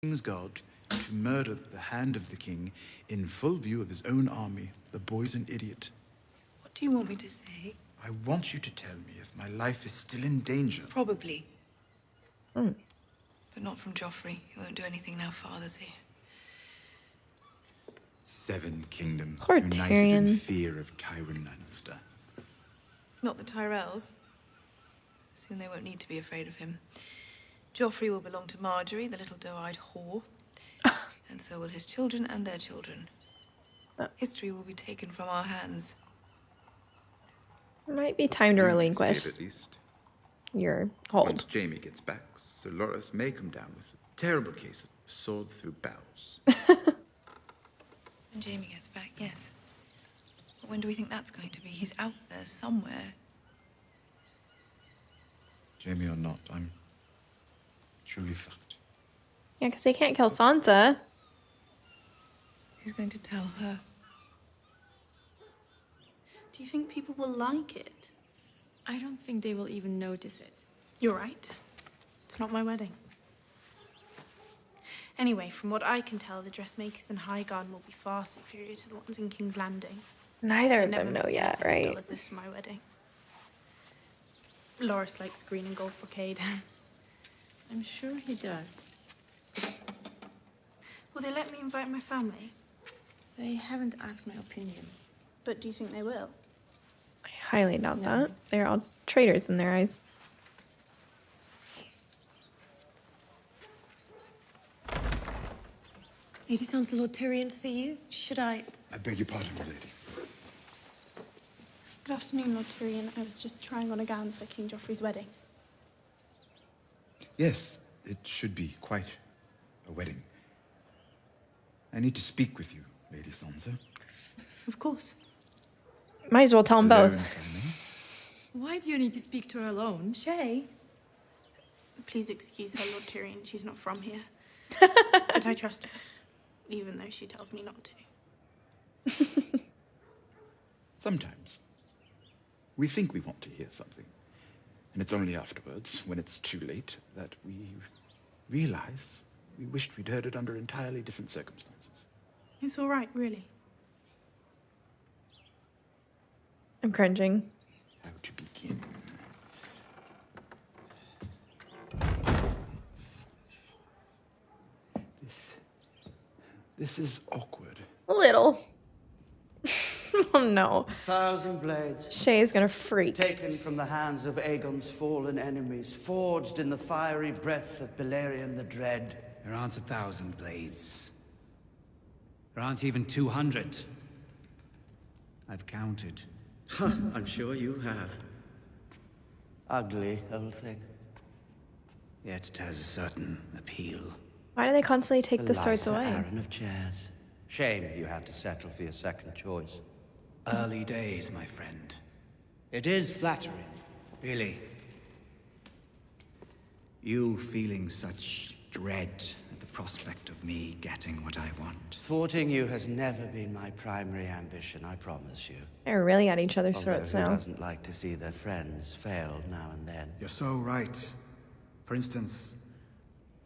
King's guard to murder the hand of the king in full view of his own army. The boy's an idiot. What do you want me to say? I want you to tell me if my life is still in danger. Probably. Mm. But not from Joffrey. He won't do anything now Father's here. 7 kingdoms Poor united in Tyrion. fear of Tywin Lannister. Not the Tyrells. Soon they won't need to be afraid of him. Joffrey will belong to Marjorie, the little doe-eyed whore. And so will his children and their children. History will be taken from our hands. It might be time to relinquish Escape, at least. your hold. Once Jaime gets back, Sir Loras may come down with a terrible case of sword through bowels. When Jaime gets back, yes. But when do we think that's going to be? He's out there somewhere. Jaime or not, I'm truly fucked. Yeah, because they can't kill Sansa. Who's going to tell her? Do you think people will like it? I don't think they will even notice it. You're right. It's not my wedding. Anyway, from what I can tell, the dressmakers in Highgarden will be far superior to the ones in King's Landing. Neither I've of never them made know yet, anything as dull right? as this for my wedding. Loris likes green and gold brocade. I'm sure he does. Will they let me invite my family? They haven't asked my opinion. But do you think they will? I highly doubt that. They're all traitors in their eyes. Lady Sansa, Lord Tyrion to see you. Should I? I beg your pardon, my lady. Good afternoon, Lord Tyrion. I was just trying on a gown for King Joffrey's wedding. Yes, it should be quite a wedding. I need to speak with you, Lady Sansa. Of course. Might as well tell them both. Alone, if I may. Why do you need to speak to her alone? Shay? Please excuse her, Lord Tyrion. She's not from here. But I trust her, even though she tells me not to. Sometimes we think we want to hear something, and it's only afterwards, when it's too late, that we realize we wished we'd heard it under entirely different circumstances. It's all right, really. I'm cringing. How to begin? This is awkward. A little. Oh no. 1,000 blades. Shay's gonna freak. Taken from the hands of Aegon's fallen enemies, forged in the fiery breath of Balerion the Dread. There aren't 1,000 blades. There aren't even 200. I've counted. Huh, I'm sure you have. Ugly old thing. Yet it has a certain appeal. Why do they constantly take the life swords for away? Aaron of Chairs. Shame you had to settle for your second choice. Early days, my friend. It is flattering, really. You feeling such dread at the prospect of me getting what I want. Thwarting you has never been my primary ambition, I promise you. They're really at each other's Although throats who now. doesn't like to see their friends fail now and then? You're so right. For instance,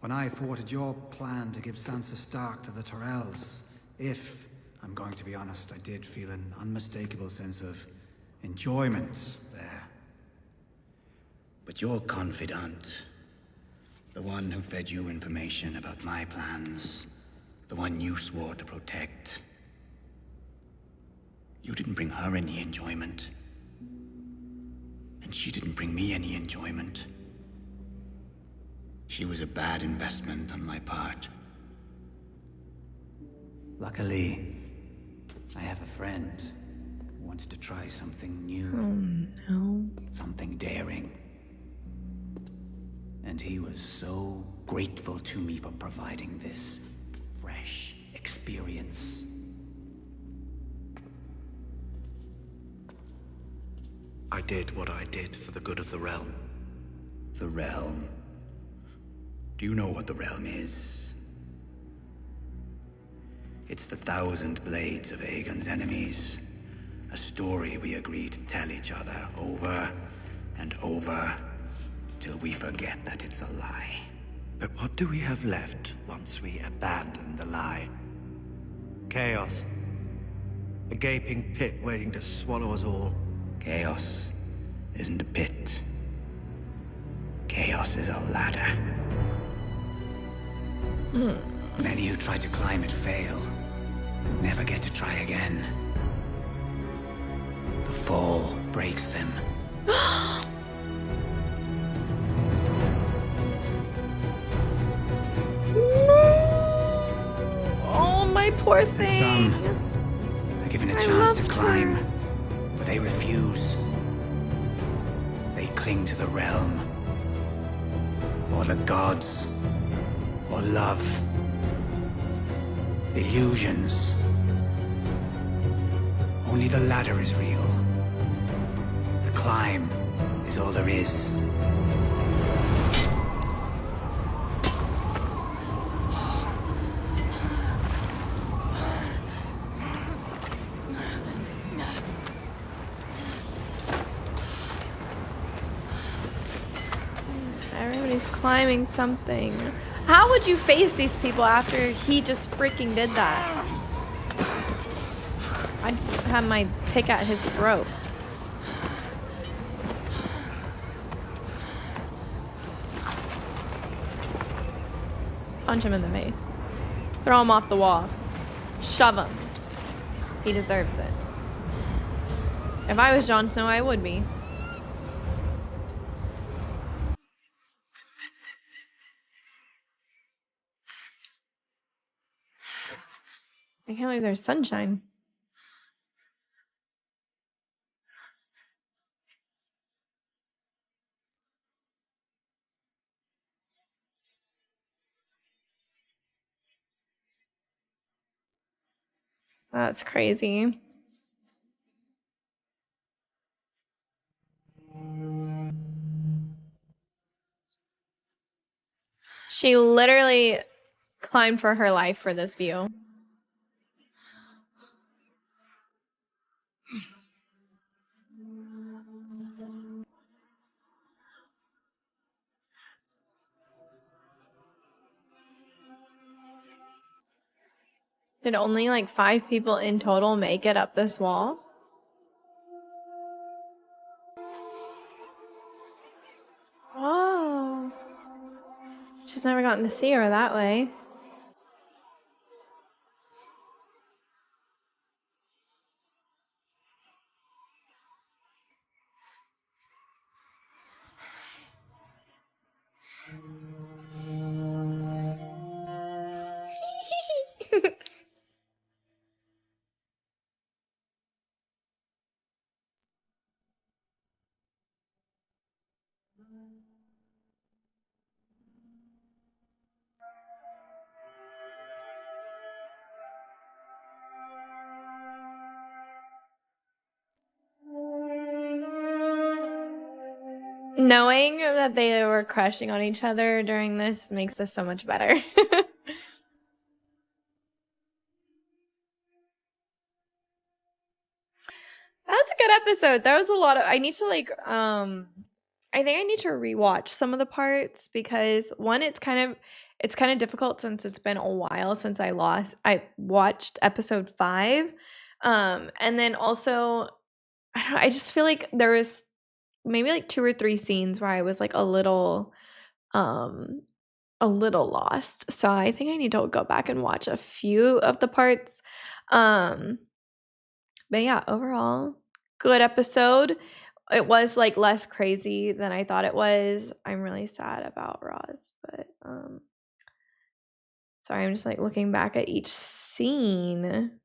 when I thwarted your plan to give Sansa Stark to the Tyrells, if, I'm going to be honest, I did feel an unmistakable sense of enjoyment there. But your confidant, the one who fed you information about my plans, the one you swore to protect, you didn't bring her any enjoyment. And she didn't bring me any enjoyment. She was a bad investment on my part. Luckily, I have a friend who wants to try something new. Oh no. Something daring. And he was so grateful to me for providing this fresh experience. I did what I did for the good of the realm. The realm? Do you know what the realm is? It's the 1,000 blades of Aegon's enemies. A story we agreed to tell each other over and over till we forget that it's a lie. But what do we have left once we abandon the lie? Chaos. A gaping pit waiting to swallow us all. Chaos isn't a pit. Chaos is a ladder. Many who try to climb it fail, never get to try again. The fall breaks them. Oh, my poor thing. Some are given a I chance loved to climb, her. but they refuse. They cling to the realm, or the gods, or love. Illusions. Only the ladder is real. The climb is all there is. Everybody's climbing something. How would you face these people after he just freaking did that? I'd have my pick at his throat. Punch him in the face. Throw him off the wall. Shove him. He deserves it. If I was Jon Snow, I would be. I can't believe there's sunshine. That's crazy. She literally climbed for her life for this view. Did only like 5 people in total make it up this wall? Oh. She's never gotten to see her that way. Knowing that they were crushing on each other during this makes this so much better. That was a good episode. That was a lot of I need to like I think I need to rewatch some of the parts because one it's kind of difficult since it's been a while since I watched episode 5. And then also I don't know, I just feel like there was maybe like 2 or 3 scenes where I was like um a little lost. So I think I need to go back and watch a few of the parts. Um but yeah, overall, good episode. It was like less crazy than I thought it was. I'm really sad about Roz, but sorry, I'm just like looking back at each scene.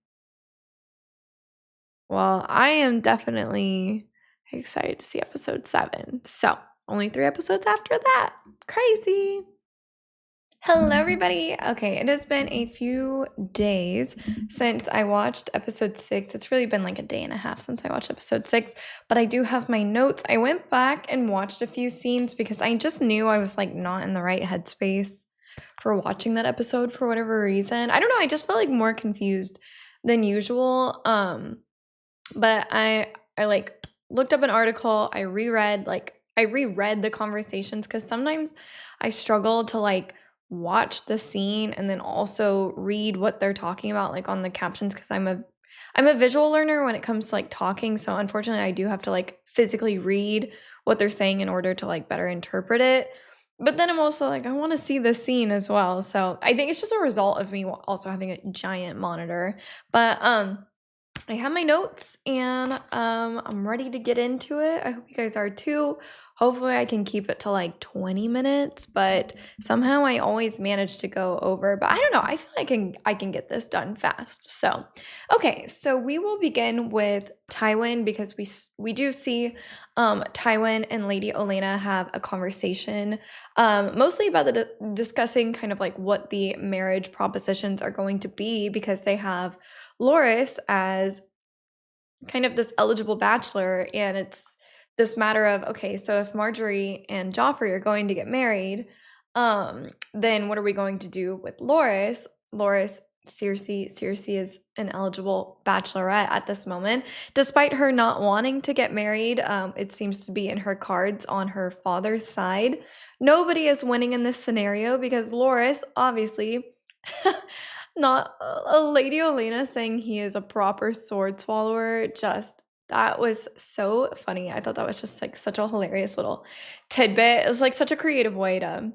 Well, I am definitely excited to see episode 7. So, only 3 episodes after that. Crazy. Hello, everybody. Okay, it has been a few days since I watched episode 6. It's really been like a day and a half since I watched episode 6, but I do have my notes. I went back and watched a few scenes because I just knew I was like not in the right headspace for watching that episode for whatever reason. I don't know, I just felt like more confused than usual. But I like looked up an article, I reread the conversations cuz sometimes I struggle to like watch the scene and then also read what they're talking about like on the captions cuz I'm a visual learner when it comes to like talking, so unfortunately I do have to like physically read what they're saying in order to like better interpret it. But then I'm also like I want to see the scene as well. So I think it's just a result of me also having a giant monitor. But I have my notes and I'm ready to get into it. I hope you guys are too. Hopefully I can keep it to like 20 minutes, but somehow I always manage to go over. But I don't know. I feel like I can get this done fast. So, okay, so we will begin with Tywin because we do see Tywin and Lady Olenna have a conversation, mostly about discussing kind of like what the marriage propositions are going to be because they have Loras as kind of this eligible bachelor, and it's this matter of okay, so if Marjorie and Joffrey are going to get married, then what are we going to do with Loras? Cersei is an eligible bachelorette at this moment. Despite her not wanting to get married, it seems to be in her cards on her father's side. Nobody is winning in this scenario because Loras, obviously, not a Lady Olenna saying he is a proper sword swallower. Just that was so funny. I thought that was just like such a hilarious little tidbit. It was like such a creative way to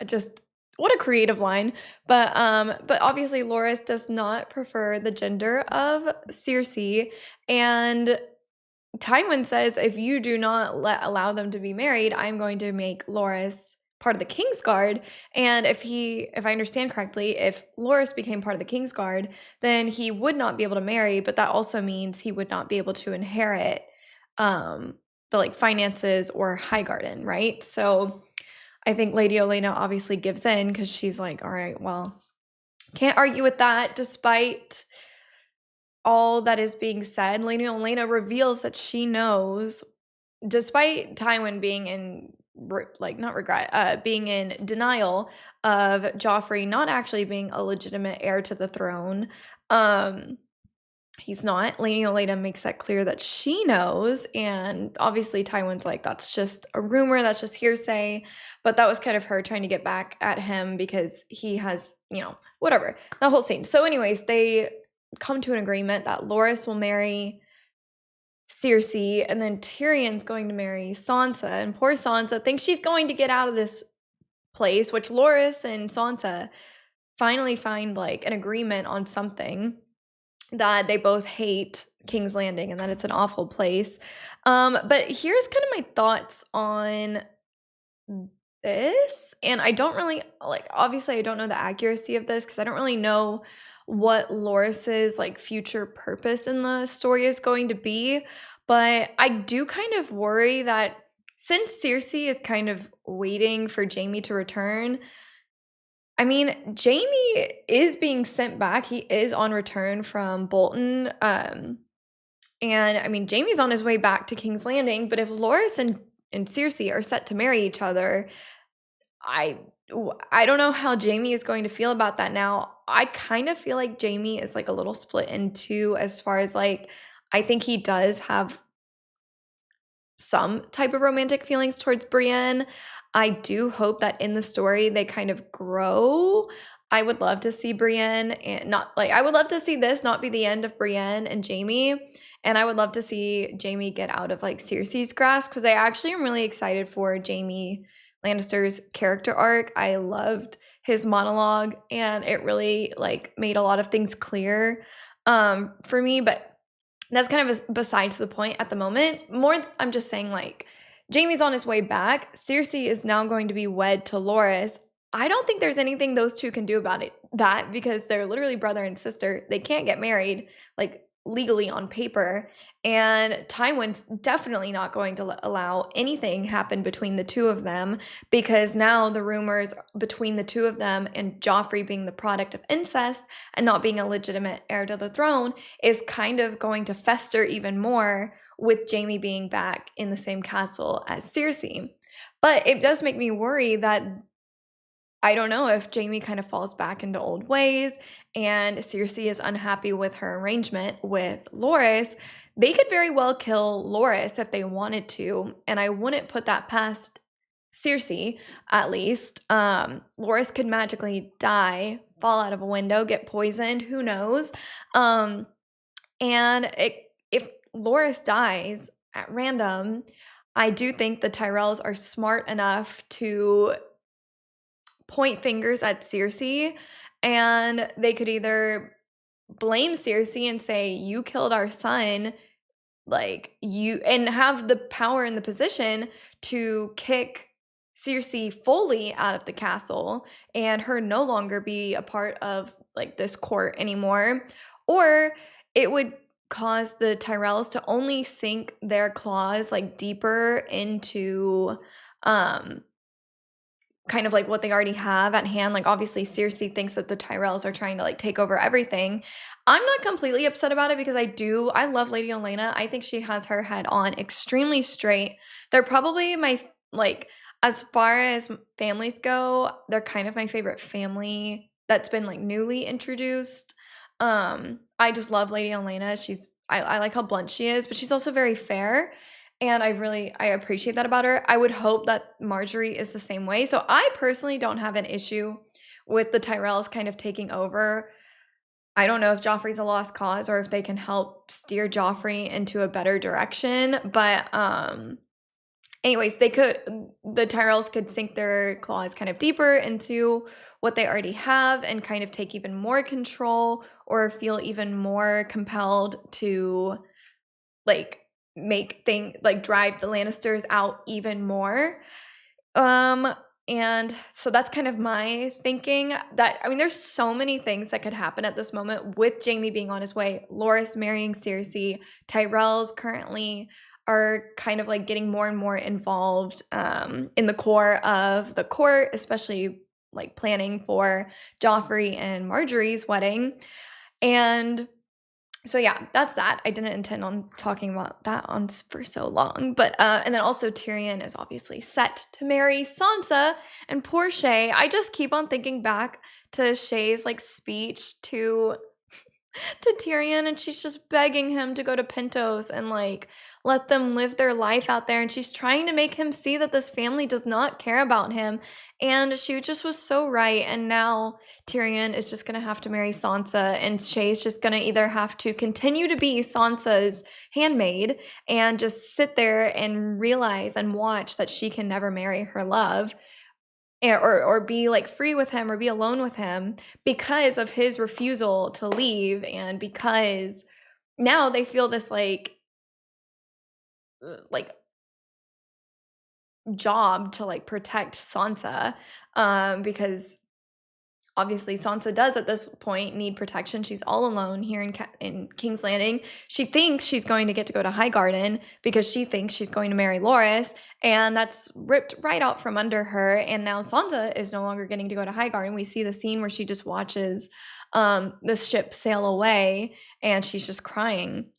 just what a creative line. But obviously Loras does not prefer the gender of Cersei, and Tywin says if you do not allow them to be married, I'm going to make Loras part of the Kingsguard. And if I understand correctly, if Loras became part of the Kingsguard, then he would not be able to marry, but that also means he would not be able to inherit the like finances or Highgarden, right? So I think Lady Olenna obviously gives in because she's like, all right, well, can't argue with that. Despite all that is being said, Lady Olenna reveals that she knows, despite Tywin being in being in denial of Joffrey not actually being a legitimate heir to the throne. He's not. Lady Olenna makes that clear that she knows, and obviously Tywin's like, that's just a rumor, that's just hearsay, but that was kind of her trying to get back at him because he has, whatever, the whole scene. So anyways, they come to an agreement that Loras will marry Cersei, and then Tyrion's going to marry Sansa, and poor Sansa thinks she's going to get out of this place, which Loras and Sansa finally find like an agreement on something that they both hate King's Landing and that it's an awful place. But here's kind of my thoughts on this, and I don't really obviously I don't know the accuracy of this because I don't really know what Loras's like future purpose in the story is going to be, but I do kind of worry that since Cersei is kind of waiting for Jaime to return, I mean, Jaime is being sent back. He is on return from Bolton. And I mean, Jaime's on his way back to King's Landing, but if Loras and and Cersei are set to marry each other. I don't know how Jaime is going to feel about that now. I kind of feel like Jaime is like a little split in two as far as like I think he does have some type of romantic feelings towards Brienne. I do hope that in the story they kind of grow. I would love to see Brienne and not like I would love to see this not be the end of Brienne and Jaime. And I would love to see Jaime get out of like Cersei's grasp because I actually am really excited for Jaime Lannister's character arc. I loved his monologue and it really like made a lot of things clear for me, but that's kind of besides the point at the moment. More, I'm just saying, like, Jaime's on his way back. Cersei is now going to be wed to Loras. I don't think there's anything those two can do about that because they're literally brother and sister. They can't get married, like, legally on paper. And Tywin's definitely not going to allow anything happen between the two of them because now the rumors between the two of them and Joffrey being the product of incest and not being a legitimate heir to the throne is kind of going to fester even more with Jaime being back in the same castle as Cersei. But it does make me worry that I don't know if Jaime kind of falls back into old ways and Cersei is unhappy with her arrangement with Loras. They could very well kill Loras if they wanted to, and I wouldn't put that past Cersei, at least. Loras could magically die, fall out of a window, get poisoned, who knows? If Loras dies at random, I do think the Tyrells are smart enough to point fingers at Cersei, and they could either blame Cersei and say, you killed our son, like you, and have the power and the position to kick Cersei fully out of the castle and her no longer be a part of like this court anymore, or it would cause the Tyrells to only sink their claws like deeper into kind of like what they already have at hand. Like obviously Cersei thinks that the Tyrells are trying to like take over everything. I'm not completely upset about it because I love Lady Olenna. I think she has her head on extremely straight. They're probably my, like, as far as families go, they're kind of my favorite family that's been like newly introduced. I just love Lady Olenna. I like how blunt she is, but she's also very fair. And I appreciate that about her. I would hope that Marjorie is the same way. So I personally don't have an issue with the Tyrells kind of taking over. I don't know if Joffrey's a lost cause or if they can help steer Joffrey into a better direction. But anyways, the Tyrells could sink their claws kind of deeper into what they already have and kind of take even more control or feel even more compelled to like drive the Lannisters out even more. And so that's kind of my thinking. That I mean, there's so many things that could happen at this moment with Jaime being on his way, Loras marrying Cersei, Tyrells currently are kind of like getting more and more involved in the core of the court, especially like planning for Joffrey and Marjorie's wedding. And so yeah, that's that. I didn't intend on talking about that for so long, but and then also Tyrion is obviously set to marry Sansa, and poor Shay. I just keep on thinking back to Shay's like speech to Tyrion, and she's just begging him to go to Pentos and like let them live their life out there, and she's trying to make him see that this family does not care about him, and she just was so right. And now Tyrion is just gonna have to marry Sansa, and Shay's just gonna either have to continue to be Sansa's handmaid and just sit there and realize and watch that she can never marry her love, or be like free with him or be alone with him because of his refusal to leave, and because now they feel this like job to like protect Sansa, because obviously Sansa does at this point need protection. She's all alone here in King's Landing. She thinks she's going to get to go to Highgarden because she thinks she's going to marry Loras, and that's ripped right out from under her. And now Sansa is no longer getting to go to Highgarden. We see the scene where she just watches the ship sail away, and she's just crying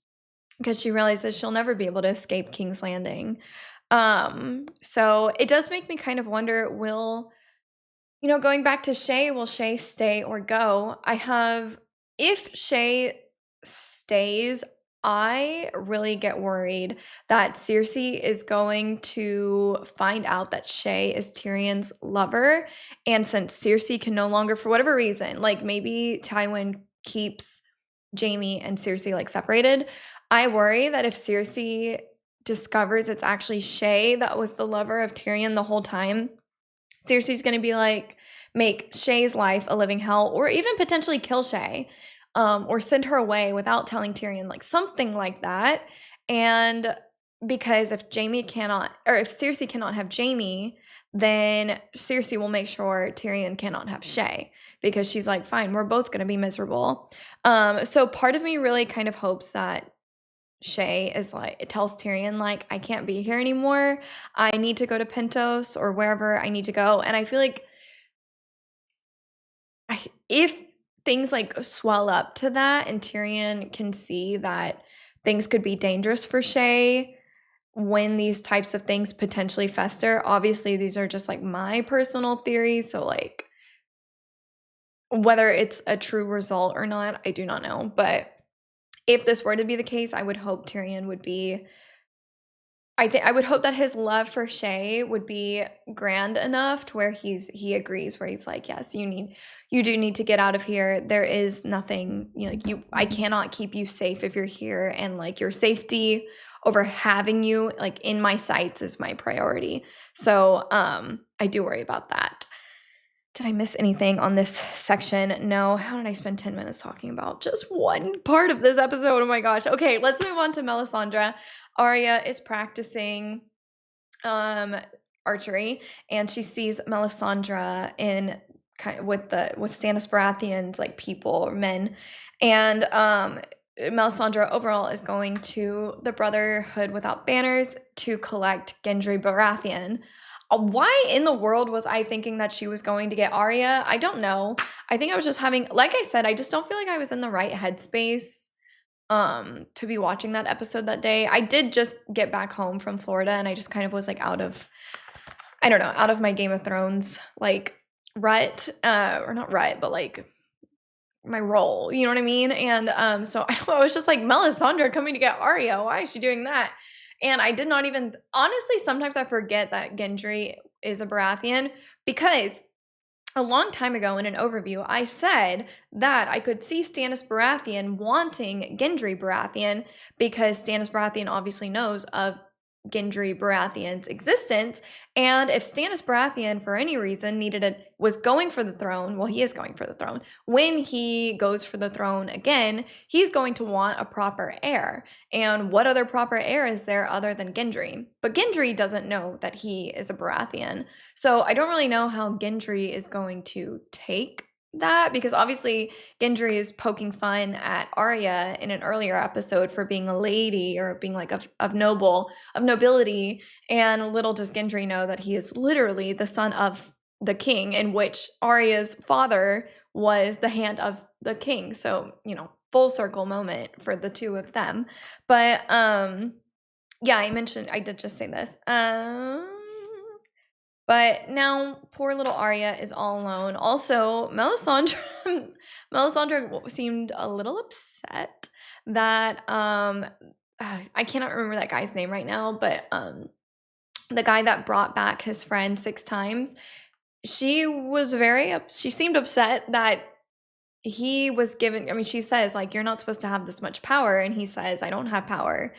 because she realizes she'll never be able to escape King's Landing. So it does make me kind of wonder, going back to Shay, will Shay stay or go? If Shay stays, I really get worried that Cersei is going to find out that Shay is Tyrion's lover. And since Cersei can no longer, for whatever reason, like maybe Tywin keeps Jaime and Cersei like separated, I worry that if Cersei discovers it's actually Shay that was the lover of Tyrion the whole time, Cersei's going to be like, make Shay's life a living hell, or even potentially kill Shay, or send her away without telling Tyrion, like something like that. And because if Cersei cannot have Jaime, then Cersei will make sure Tyrion cannot have Shay, because she's like, fine, we're both going to be miserable. So part of me really kind of hopes that Shay is like, it tells Tyrion, like, I can't be here anymore. I need to go to Pentos or wherever I need to go. And I feel like if things like swell up to that and Tyrion can see that things could be dangerous for Shay when these types of things potentially fester, obviously these are just like my personal theories. So like whether it's a true result or not, I do not know. But if this were to be the case, I would hope Tyrion would be, I would hope that his love for Shay would be grand enough to where he agrees, where he's like, yes, you do need to get out of here. There is nothing, I cannot keep you safe if you're here, and like your safety over having you like in my sights is my priority. So I do worry about that. Did I miss anything on this section? No. How did I spend 10 minutes talking about just one part of this episode? Oh my gosh. Okay, let's move on to Melisandre. Arya is practicing archery, and she sees Melisandre with Stannis Baratheon's like people or men, and Melisandre overall is going to the Brotherhood Without Banners to collect Gendry Baratheon. Why in the world was I thinking that she was going to get Arya? I don't know. I think I was just having, like I said, I just don't feel like I was in the right headspace to be watching that episode that day. I did just get back home from Florida, and I just kind of was like out of my Game of Thrones like rut, or not rut, but like my role, you know what I mean? And so I was just like, Melisandre coming to get Arya, why is she doing that? And I did not even, honestly, sometimes I forget that Gendry is a Baratheon, because a long time ago in an overview, I said that I could see Stannis Baratheon wanting Gendry Baratheon, because Stannis Baratheon obviously knows of Gendry Baratheon's existence. And if Stannis Baratheon, for any reason, was going for the throne, well, he is going for the throne. When he goes for the throne again, he's going to want a proper heir. And what other proper heir is there other than Gendry? But Gendry doesn't know that he is a Baratheon. So I don't really know how Gendry is going to take that, because obviously Gendry is poking fun at Arya in an earlier episode for being a lady, or being like of nobility, and little does Gendry know that he is literally the son of the king, in which Arya's father was the hand of the king. So, full circle moment for the two of them. But yeah, I did just say this. But now poor little Arya is all alone. Also, Melisandre seemed a little upset that I cannot remember that guy's name right now, but the guy that brought back his friend 6 times, she seemed upset that he was given, she says like, you're not supposed to have this much power, and he says, I don't have power.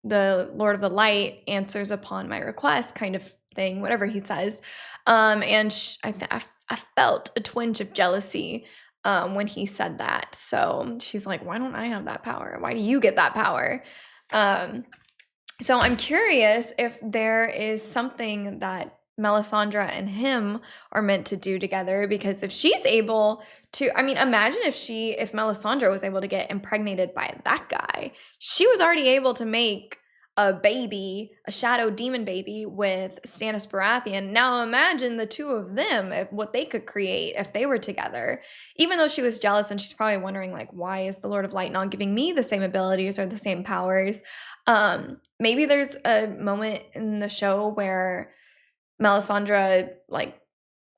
The Lord of the Light answers upon my request, kind of thing, whatever he says. And I felt a twinge of jealousy when he said that. So she's like, why don't I have that power? Why do you get that power? So I'm curious if there is something that Melisandre and him are meant to do together, because if she's able to, imagine if Melisandre was able to get impregnated by that guy. She was already able to make a baby, a shadow demon baby with Stannis Baratheon. Now imagine the two of them, what they could create if they were together. Even though she was jealous, and she's probably wondering like, why is the Lord of Light not giving me the same abilities or the same powers? maybe there's a moment in the show where Melisandre, like,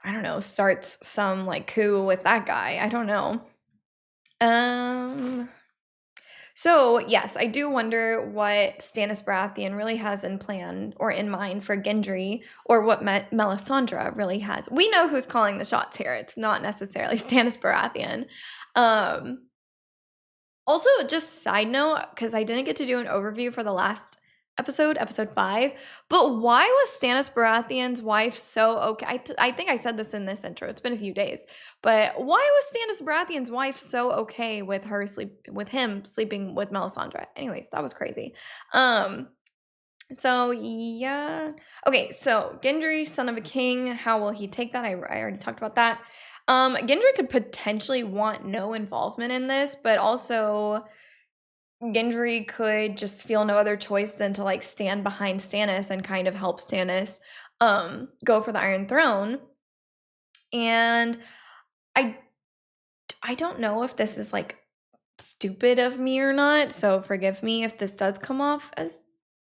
I don't know, starts some like coup with that guy. I don't know. So yes, I do wonder what Stannis Baratheon really has in plan or in mind for Gendry, or what Melisandre really has. We know who's calling the shots here. It's not necessarily Stannis Baratheon. Also, just side note, because I didn't get to do an overview for the last episode, episode 5, but why was Stannis Baratheon's wife so okay? I think I said this in this intro. It's been a few days, but why was Stannis Baratheon's wife so okay with him sleeping with Melisandre? Anyways, that was crazy. So yeah. Okay, so Gendry, son of a king, how will he take that? I already talked about that. Gendry could potentially want no involvement in this, but also Gendry could just feel no other choice than to like stand behind Stannis and kind of help Stannis go for the Iron Throne. And I don't know if this is like stupid of me or not, so forgive me if this does come off as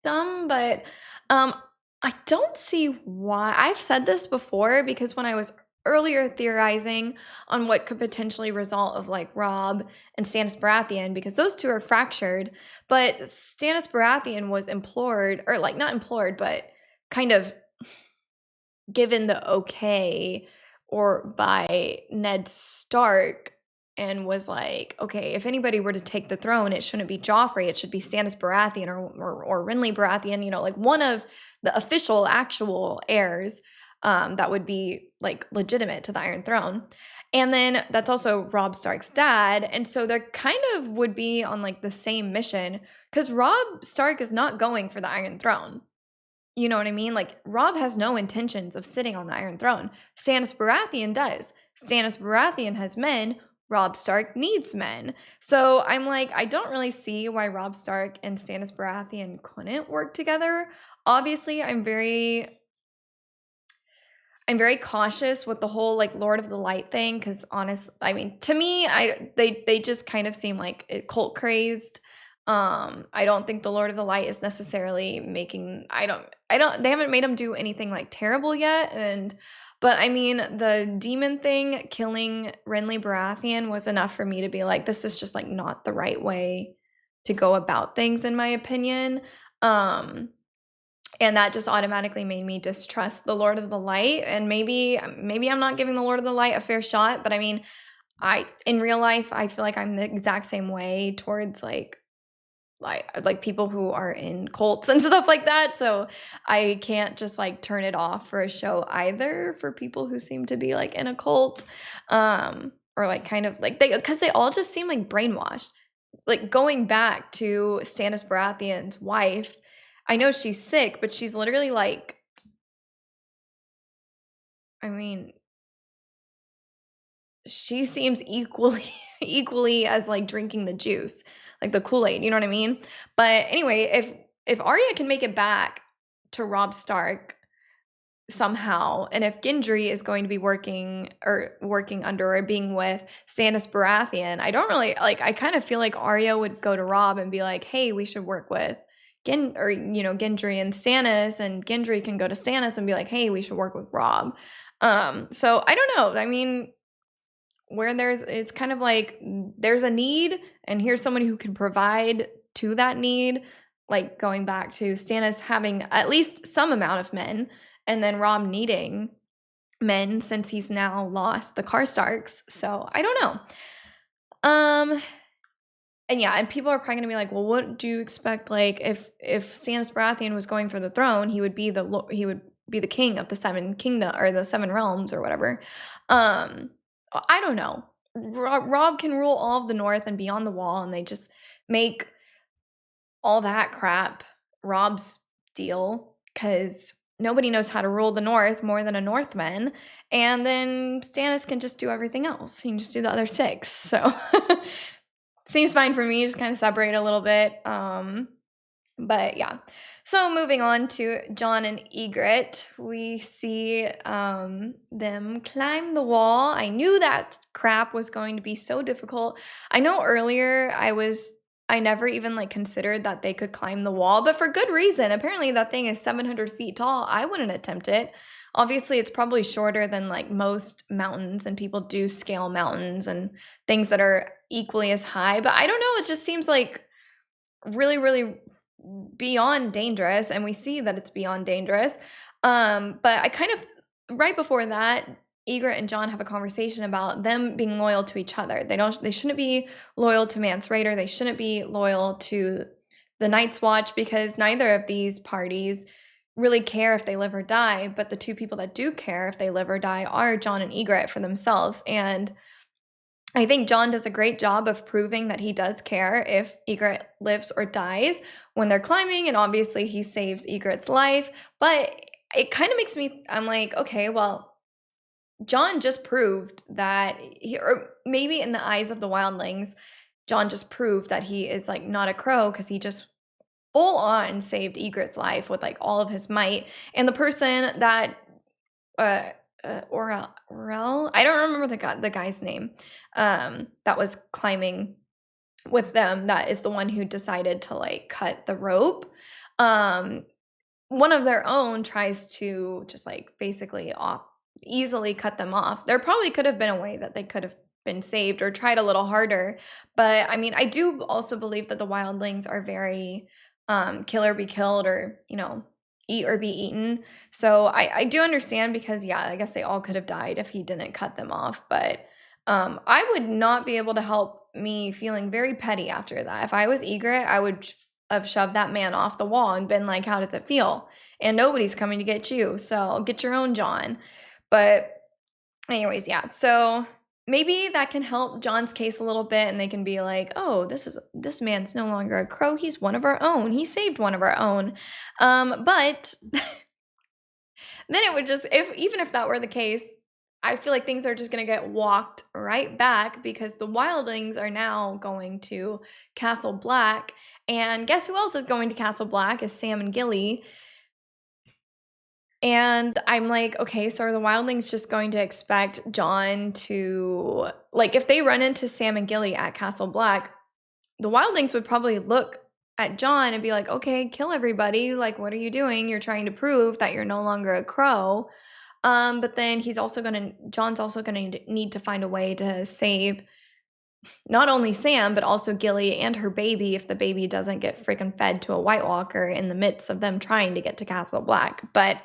dumb, but I don't see why. I've said this before, because when I was earlier theorizing on what could potentially result of like Robb and Stannis Baratheon, because those two are fractured, but Stannis Baratheon was implored, or like not implored, but kind of given the okay or by Ned Stark, and was like, okay, if anybody were to take the throne, it shouldn't be Joffrey, it should be Stannis Baratheon or Renly Baratheon, you know, like one of the official actual heirs that would be like legitimate to the Iron Throne. And then that's also Robb Stark's dad, and so they kind of would be on like the same mission, because Robb Stark is not going for the Iron Throne. You know what I mean? Like, Robb has no intentions of sitting on the Iron Throne. Stannis Baratheon does. Stannis Baratheon has men. Robb Stark needs men. So I'm like, I don't really see why Robb Stark and Stannis Baratheon couldn't work together. Obviously, I'm very cautious with the whole like Lord of the Light thing, because I mean, to me, they just kind of seem like cult crazed. I don't think the Lord of the Light is necessarily making, they haven't made him do anything like terrible yet, but I mean, the demon thing killing Renly Baratheon was enough for me to be like, this is just like not the right way to go about things, in my opinion. And that just automatically made me distrust the Lord of the Light. And maybe I'm not giving the Lord of the Light a fair shot, but I mean, in real life, I feel like I'm the exact same way towards like people who are in cults and stuff like that. So I can't just like turn it off for a show either, for people who seem to be like in a cult, or like kind of like because they all just seem like brainwashed. Like, going back to Stannis Baratheon's wife, I know she's sick, but she's literally like, I mean, she seems equally as like drinking the juice, like the Kool-Aid, you know what I mean? But anyway, if Arya can make it back to Robb Stark somehow, and if Gendry is going to be working under or being with Stannis Baratheon, I don't really like, I kind of feel like Arya would go to Robb and be like, hey, we should work with Gendry and Stannis, and Gendry can go to Stannis and be like, hey, we should work with Robb. So I don't know. I mean, where it's kind of like there's a need, and here's someone who can provide to that need, like going back to Stannis having at least some amount of men, and then Robb needing men since he's now lost the Karstarks. So I don't know. And yeah, and people are probably gonna be like, well, what do you expect? Like, if Stannis Baratheon was going for the throne, he would be the king of the Seven Kingdom, or the Seven Realms, or whatever. I don't know. Robb can rule all of the North and beyond the Wall, and they just make all that crap Robb's deal, because nobody knows how to rule the North more than a Northman. And then Stannis can just do everything else. He can just do the other 6. So seems fine for me. Just kind of separate a little bit. But yeah. So moving on to Jon and Ygritte, we see them climb the wall. I knew that crap was going to be so difficult. I know earlier I was I never even like considered that they could climb the wall, but for good reason. Apparently that thing is 700 feet tall. I wouldn't attempt it. Obviously, it's probably shorter than like most mountains, and people do scale mountains and things that are equally as high. But I don't know. It just seems like really, really beyond dangerous, and we see that it's beyond dangerous. But I kind of right before that, Egret and John have a conversation about them being loyal to each other. They shouldn't be loyal to Mance Rayder. They shouldn't be loyal to the Night's Watch, because neither of these parties really care if they live or die. But the two people that do care if they live or die are John and Egret for themselves. And I think John does a great job of proving that he does care if Egret lives or dies when they're climbing, and obviously he saves Egret's life. But it kind of makes me, I'm like, okay, well, John just proved that or maybe in the eyes of the wildlings, John just proved that he is like not a crow, because he just full on saved Egret's life with like all of his might. And the person that Orel, I don't remember the guy's name, that was climbing with them, that is the one who decided to like cut the rope. One of their own tries to just like basically easily cut them off. There probably could have been a way that they could have been saved or tried a little harder. But I mean, I do also believe that the wildlings are very kill or be killed, or, eat or be eaten. So I do understand, because yeah, I guess they all could have died if he didn't cut them off. But I would not be able to help me feeling very petty after that. If I was Egret, I would have shoved that man off the wall and been like, how does it feel? And nobody's coming to get you, so get your own John. But anyways, yeah, so maybe that can help John's case a little bit, and they can be like, oh, this man's no longer a crow, he's one of our own, he saved one of our own. But then it would just, even if that were the case, I feel like things are just going to get walked right back, because the wildlings are now going to Castle Black. And guess who else is going to Castle Black is Sam and Gilly. And I'm like, okay, so are the wildlings just going to expect John to, like, if they run into Sam and Gilly at Castle Black, the wildlings would probably look at John and be like, okay, kill everybody. Like, what are you doing? You're trying to prove that you're no longer a crow. But then John's also gonna need to find a way to save not only Sam, but also Gilly and her baby, if the baby doesn't get freaking fed to a White Walker in the midst of them trying to get to Castle Black. But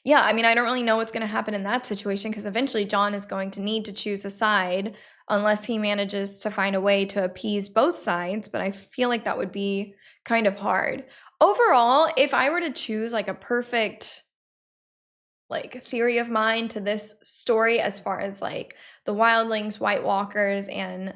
yeah, I mean, I don't really know what's gonna happen in that situation, because eventually John is going to need to choose a side, unless he manages to find a way to appease both sides. But I feel like that would be kind of hard. Overall, if I were to choose like a perfect like theory of mine to this story, as far as like the wildlings, White Walkers, and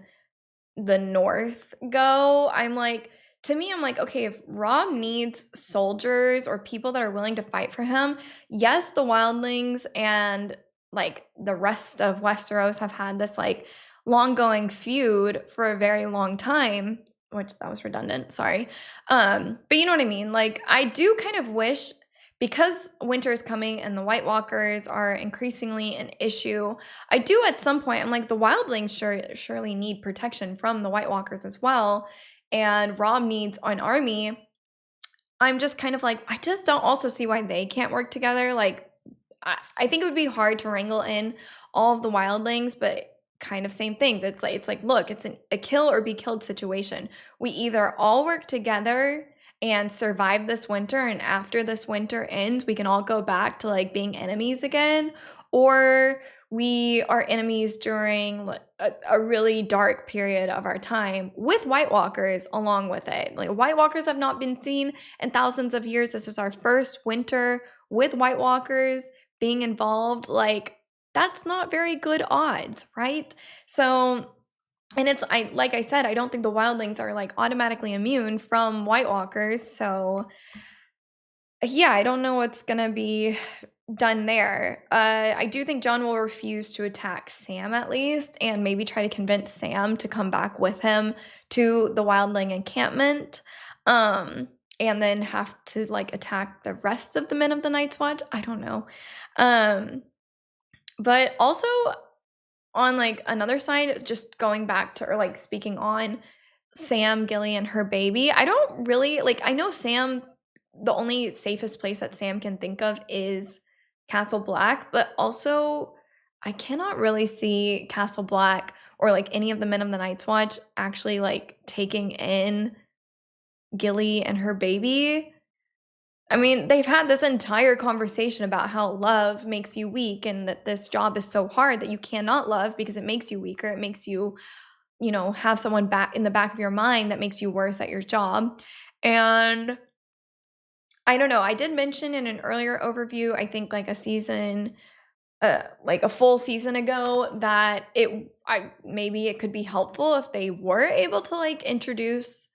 the North go, I'm like, okay, if Rob needs soldiers or people that are willing to fight for him, yes, the wildlings and like the rest of Westeros have had this like long going feud for a very long time, which that was redundant, sorry. But you know what I mean? Like, I do kind of wish, because winter is coming and the White Walkers are increasingly an issue, I do at some point, I'm like, the wildlings surely need protection from the White Walkers as well, and Rob needs an army. I'm just kind of like, I just don't also see why they can't work together. Like, I think it would be hard to wrangle in all of the wildlings, but kind of same things. It's like, look, it's a kill or be killed situation. We either all work together and survive this winter, and after this winter ends, we can all go back to like being enemies again, or we are enemies during a really dark period of our time with White Walkers along with it. Like, White Walkers have not been seen in thousands of years. This is our first winter with White Walkers being involved. Like, that's not very good odds, right? So, and like I said, I don't think the wildlings are like automatically immune from White Walkers. So yeah, I don't know what's gonna be done there. I do think John will refuse to attack Sam, at least, and maybe try to convince Sam to come back with him to the wildling encampment. And then have to like attack the rest of the men of the Night's Watch. I don't know. But also, on like another side, just going back to, or like speaking on Sam, Gilly, and her baby. I don't really like, I know Sam, the only safest place that Sam can think of is Castle Black, but also I cannot really see Castle Black or like any of the men of the Night's Watch actually like taking in Gilly and her baby. I mean, they've had this entire conversation about how love makes you weak and that this job is so hard that you cannot love because it makes you weaker. It makes you, you know, have someone back in the back of your mind that makes you worse at your job. And I don't know. I did mention in an earlier overview, I think like a season, like a full season ago, that maybe it could be helpful if they were able to like introduce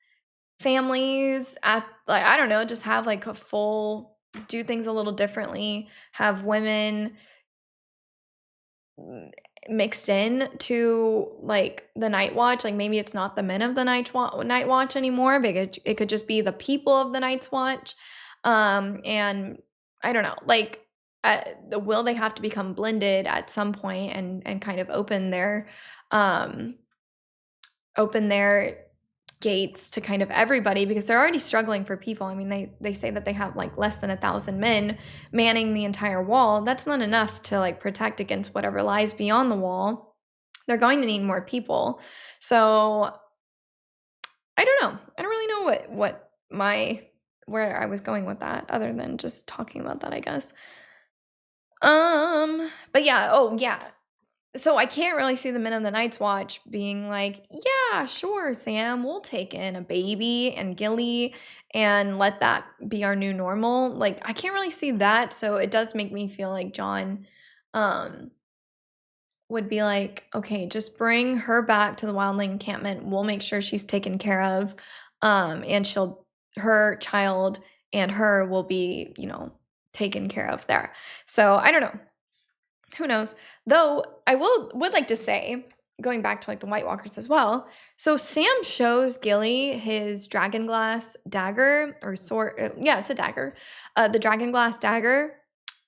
families at, like, I don't know, just have like a full, do things a little differently, have women mixed in to like the Night Watch. Like maybe it's not the men of the Night Watch anymore, but it could just be the people of the Night's Watch. And I don't know, like, will they have to become blended at some point and kind of open their gates to kind of everybody, because they're already struggling for people. I mean, they say that they have like less than 1,000 men manning the entire wall. That's not enough to like protect against whatever lies beyond the wall. They're going to need more people. So I don't know. I don't really know where I was going with that, other than just talking about that, I guess. But yeah, oh yeah. So I can't really see the men of the Night's Watch being like, yeah, sure, Sam, we'll take in a baby and Gilly and let that be our new normal. Like, I can't really see that. So it does make me feel like John would be like, okay, just bring her back to the wildling encampment. We'll make sure she's taken care of. And her child and her will be, you know, taken care of there. So I don't know. Who knows? Though I would like to say, going back to like the White Walkers as well. So Sam shows Gilly his dragonglass dagger or sword. Yeah, it's a dagger. The dragonglass dagger.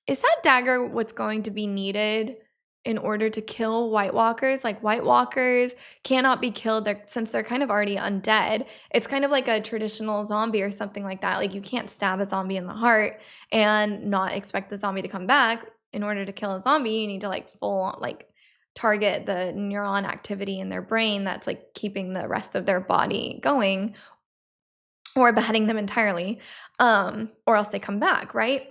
Is that dagger what's going to be needed in order to kill White Walkers? Like, White Walkers cannot be killed since they're kind of already undead. It's kind of like a traditional zombie or something like that. Like, you can't stab a zombie in the heart and not expect the zombie to come back. In order to kill a zombie, you need to like target the neuron activity in their brain that's like keeping the rest of their body going, or beheading them entirely, or else they come back, right?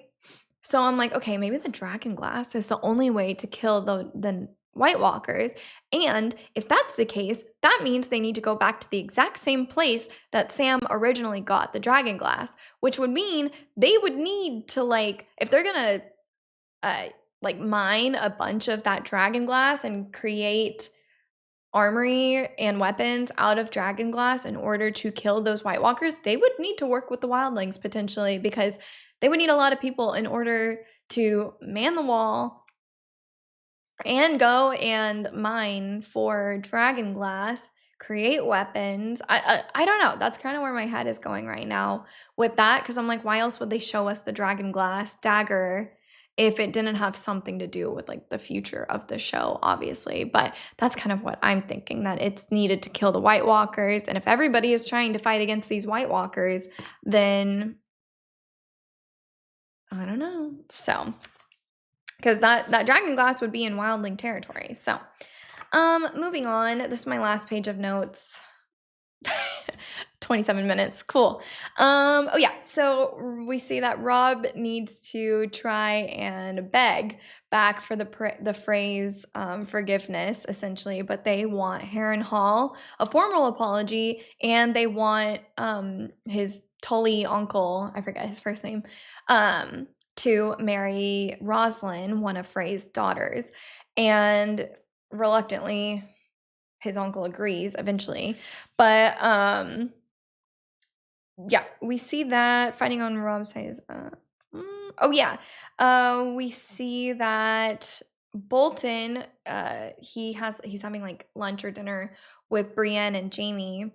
So I'm like, okay, maybe the dragonglass is the only way to kill the White Walkers. And if that's the case, that means they need to go back to the exact same place that Sam originally got the dragonglass, which would mean they would need to, like, if they're gonna like mine a bunch of that dragonglass and create armory and weapons out of dragonglass in order to kill those White Walkers, they would need to work with the wildlings potentially, because they would need a lot of people in order to man the wall and go and mine for dragonglass, create weapons. I don't know. That's kind of where my head is going right now with that, because I'm like, why else would they show us the dragonglass dagger if it didn't have something to do with like the future of the show, obviously? But that's kind of what I'm thinking, that it's needed to kill the White Walkers. And if everybody is trying to fight against these White Walkers, then I don't know. So, because that dragonglass would be in wildling territory. So, moving on. This is my last page of notes. 27 minutes. Cool. Oh yeah. So we see that Rob needs to try and beg back for the phrase forgiveness, essentially, but they want Harrenhal a formal apology, and they want his Tully uncle, I forget his first name, to marry Rosalind, one of Frey's daughters. And reluctantly, his uncle agrees eventually. But yeah, we see that fighting on Rob's side is oh yeah. We see that Bolton, he's having like lunch or dinner with Brienne and Jamie,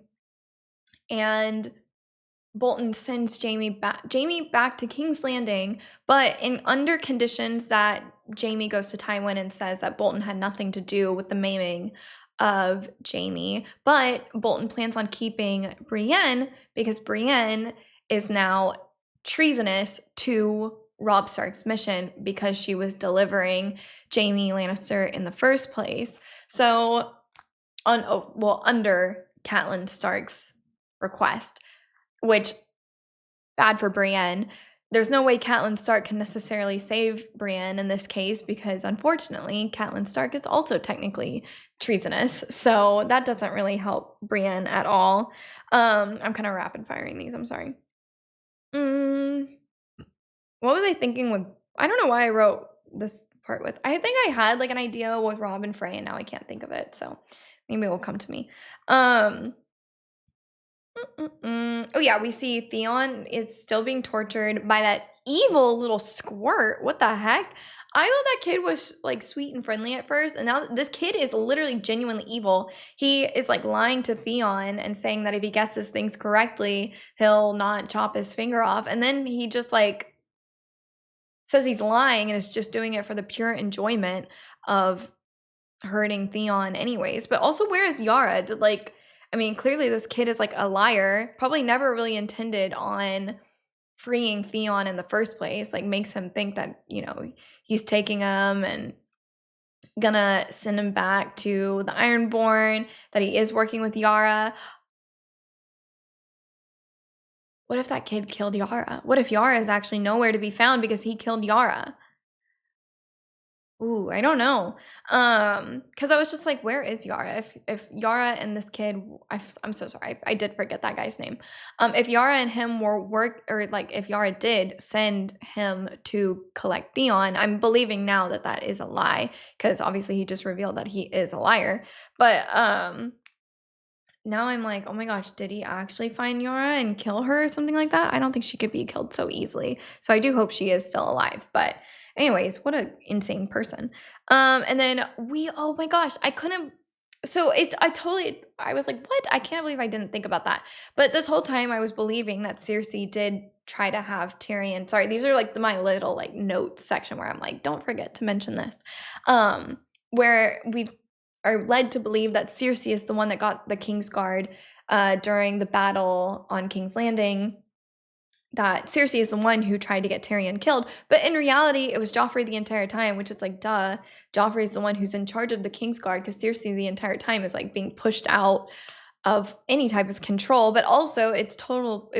and Bolton sends Jamie back to King's Landing, but under conditions that Jamie goes to Tywin and says that Bolton had nothing to do with the maiming of Jaime, but Bolton plans on keeping Brienne because Brienne is now treasonous to Robb Stark's mission because she was delivering Jaime Lannister in the first place. So, under Catelyn Stark's request, which bad for Brienne. There's no way Catelyn Stark can necessarily save Brienne in this case because, unfortunately, Catelyn Stark is also technically treasonous. So that doesn't really help Brienne at all. I'm kind of rapid firing these. I'm sorry. What was I thinking with? I don't know why I wrote this part with. I think I had like an idea with Robb and Frey, and now I can't think of it. So maybe it will come to me. Oh yeah, we see Theon is still being tortured by that evil little squirt. What the heck? I thought that kid was like sweet and friendly at first, and now this kid is literally genuinely evil. He is like lying to Theon and saying that if he guesses things correctly, he'll not chop his finger off. And then he just like says he's lying and is just doing it for the pure enjoyment of hurting Theon anyways. But also, where is Yara? Clearly this kid is like a liar, probably never really intended on freeing Theon in the first place, like makes him think that, he's taking him and gonna send him back to the Ironborn, that he is working with Yara. What if that kid killed Yara? What if Yara is actually nowhere to be found because he killed Yara? Ooh, I don't know. Because I was just like, where is Yara? If Yara and this kid, I'm so sorry, I did forget that guy's name. If Yara and him if Yara did send him to collect Theon, I'm believing now that that is a lie, because obviously he just revealed that he is a liar. But now I'm like, oh my gosh, did he actually find Yara and kill her or something like that? I don't think she could be killed so easily. So I do hope she is still alive. But anyways, what an insane person. And then oh my gosh, I was like, what? I can't believe I didn't think about that. But this whole time I was believing that Cersei did try to have Tyrion. Sorry, these are like my little like notes section where I'm like, don't forget to mention this. Where we are led to believe that Cersei is the one that got the Kingsguard during the battle on King's Landing, that Cersei is the one who tried to get Tyrion killed. But in reality, it was Joffrey the entire time, which is like, duh. Joffrey is the one who's in charge of the Kingsguard, because Cersei the entire time is like being pushed out of any type of control. But also it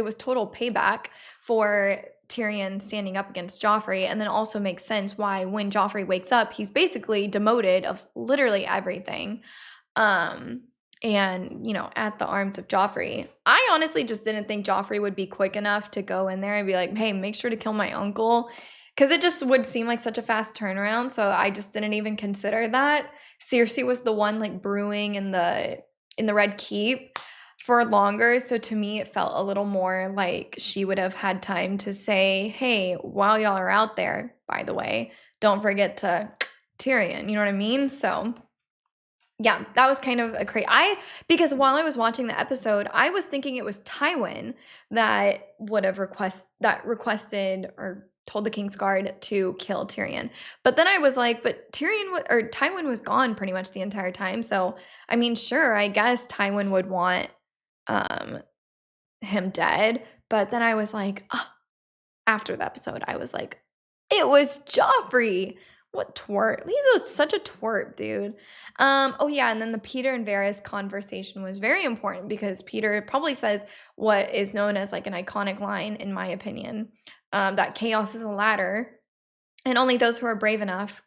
was total payback for Tyrion standing up against Joffrey, and then also makes sense why when Joffrey wakes up, he's basically demoted of literally everything. And, at the arms of Joffrey. I honestly just didn't think Joffrey would be quick enough to go in there and be like, hey, make sure to kill my uncle, because it just would seem like such a fast turnaround. So I just didn't even consider that. Cersei was the one like brewing in the Red Keep for longer. So to me, it felt a little more like she would have had time to say, hey, while y'all are out there, by the way, don't forget to Tyrion. You know what I mean? So yeah, that was kind of a because while I was watching the episode, I was thinking it was Tywin that would have requested or told the Kingsguard to kill Tyrion. But then I was like, but Tywin was gone pretty much the entire time. So, sure, I guess Tywin would want him dead. But then I was like, after the episode, I was like, it was Joffrey. What twerp? Lisa's such a twerp, dude. Oh yeah, and then the Peter and Varys conversation was very important, because Peter probably says what is known as like an iconic line, in my opinion, that chaos is a ladder, and only those who are brave enough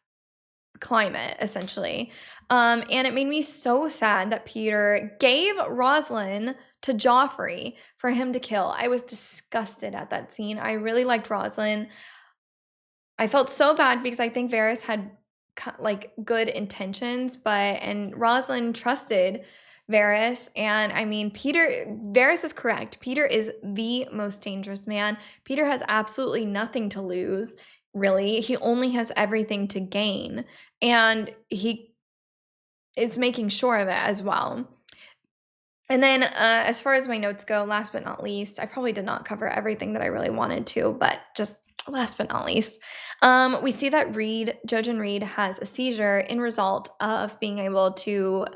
climb it, essentially. And it made me so sad that Peter gave Rosalind to Joffrey for him to kill. I was disgusted at that scene. I really liked Rosalind. I felt so bad because I think Varys had like good intentions, and Rosalind trusted Varys. And Varys is correct. Peter is the most dangerous man. Peter has absolutely nothing to lose, really. He only has everything to gain. And he is making sure of it as well. And then as far as my notes go, last but not least, I probably did not cover everything that I really wanted to, but just last but not least, we see that Jojen Reed has a seizure in result of being able to,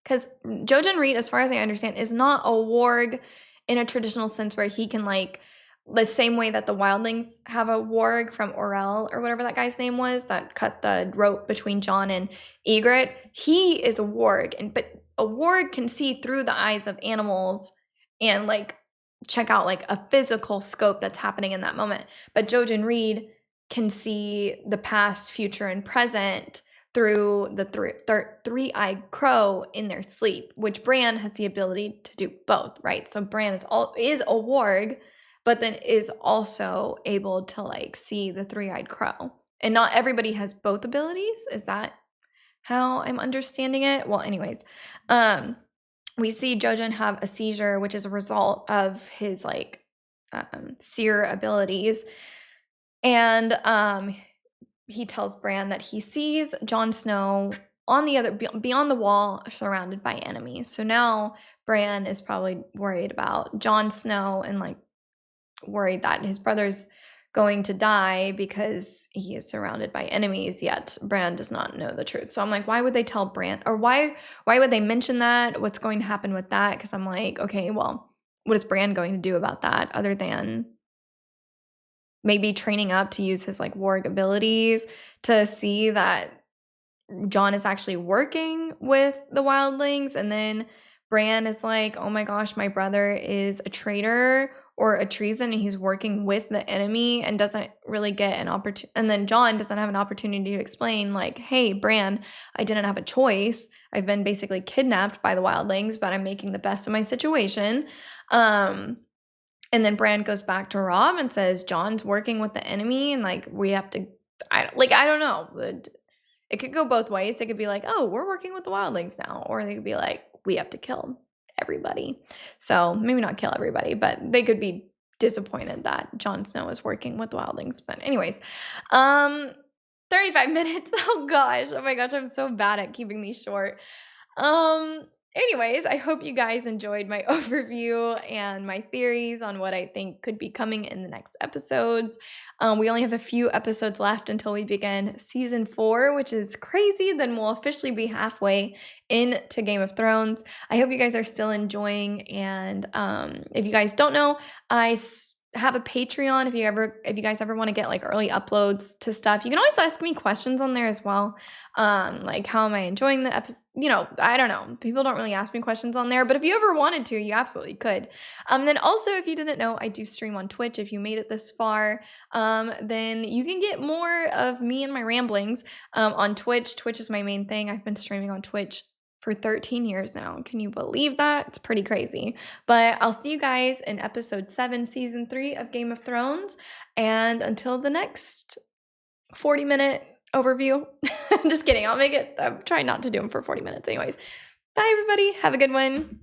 because Jojen Reed, as far as I understand, is not a warg in a traditional sense where he can, like, the same way that the wildlings have a warg from Orel or whatever that guy's name was that cut the rope between Jon and Ygritte. He is a warg, but a warg can see through the eyes of animals and, like, check out, like, a physical scope that's happening in that moment. But Jojen Reed can see the past, future, and present through the three-eyed crow in their sleep, which Bran has the ability to do both, right? So Bran is a warg, but then is also able to, like, see the three-eyed crow. And not everybody has both abilities. Is that how I'm understanding it? Well, anyways, we see Jojen have a seizure, which is a result of his, like, seer abilities. And he tells Bran that he sees Jon Snow on the other, beyond the wall, surrounded by enemies. So now Bran is probably worried about Jon Snow and, like, worried that his brother's going to die because he is surrounded by enemies, yet Bran does not know the truth. So I'm like, why would they tell Bran, or why would they mention that? What's going to happen with that? Because I'm like, okay, well, what is Bran going to do about that other than maybe training up to use his, like, warg abilities to see that Jon is actually working with the wildlings, and then Bran is like, oh my gosh, my brother is a traitor or a treason and he's working with the enemy, and doesn't really get an opportunity. And then Jon doesn't have an opportunity to explain, like, hey, Bran, I didn't have a choice. I've been basically kidnapped by the wildlings, but I'm making the best of my situation. And then Bran goes back to Robb and says, Jon's working with the enemy, and, like, we have to, I don't know. It could go both ways. They could be like, oh, we're working with the wildlings now. Or they could be like, we have to kill everybody. So maybe not kill everybody, but they could be disappointed that Jon Snow is working with the wildlings. But anyways, 35 minutes. Oh gosh. Oh my gosh. I'm so bad at keeping these short. Anyways, I hope you guys enjoyed my overview and my theories on what I think could be coming in the next episodes. We only have a few episodes left until we begin season 4, which is crazy. Then we'll officially be halfway into Game of Thrones. I hope you guys are still enjoying. And if you guys don't know, I have a Patreon. If you guys ever want to get, like, early uploads to stuff, you can always ask me questions on there as well. Like, how am I enjoying the episode? You know, I don't know. People don't really ask me questions on there, but if you ever wanted to, you absolutely could. Then also, if you didn't know, I do stream on Twitch. If you made it this far, then you can get more of me and my ramblings on Twitch. Twitch is my main thing. I've been streaming on Twitch for 13 years now. Can you believe that? It's pretty crazy. But I'll see you guys in episode 7, season 3 of Game of Thrones. And until the next 40-minute overview. I'm just kidding. I'm trying not to do them for 40 minutes anyways. Bye, everybody. Have a good one.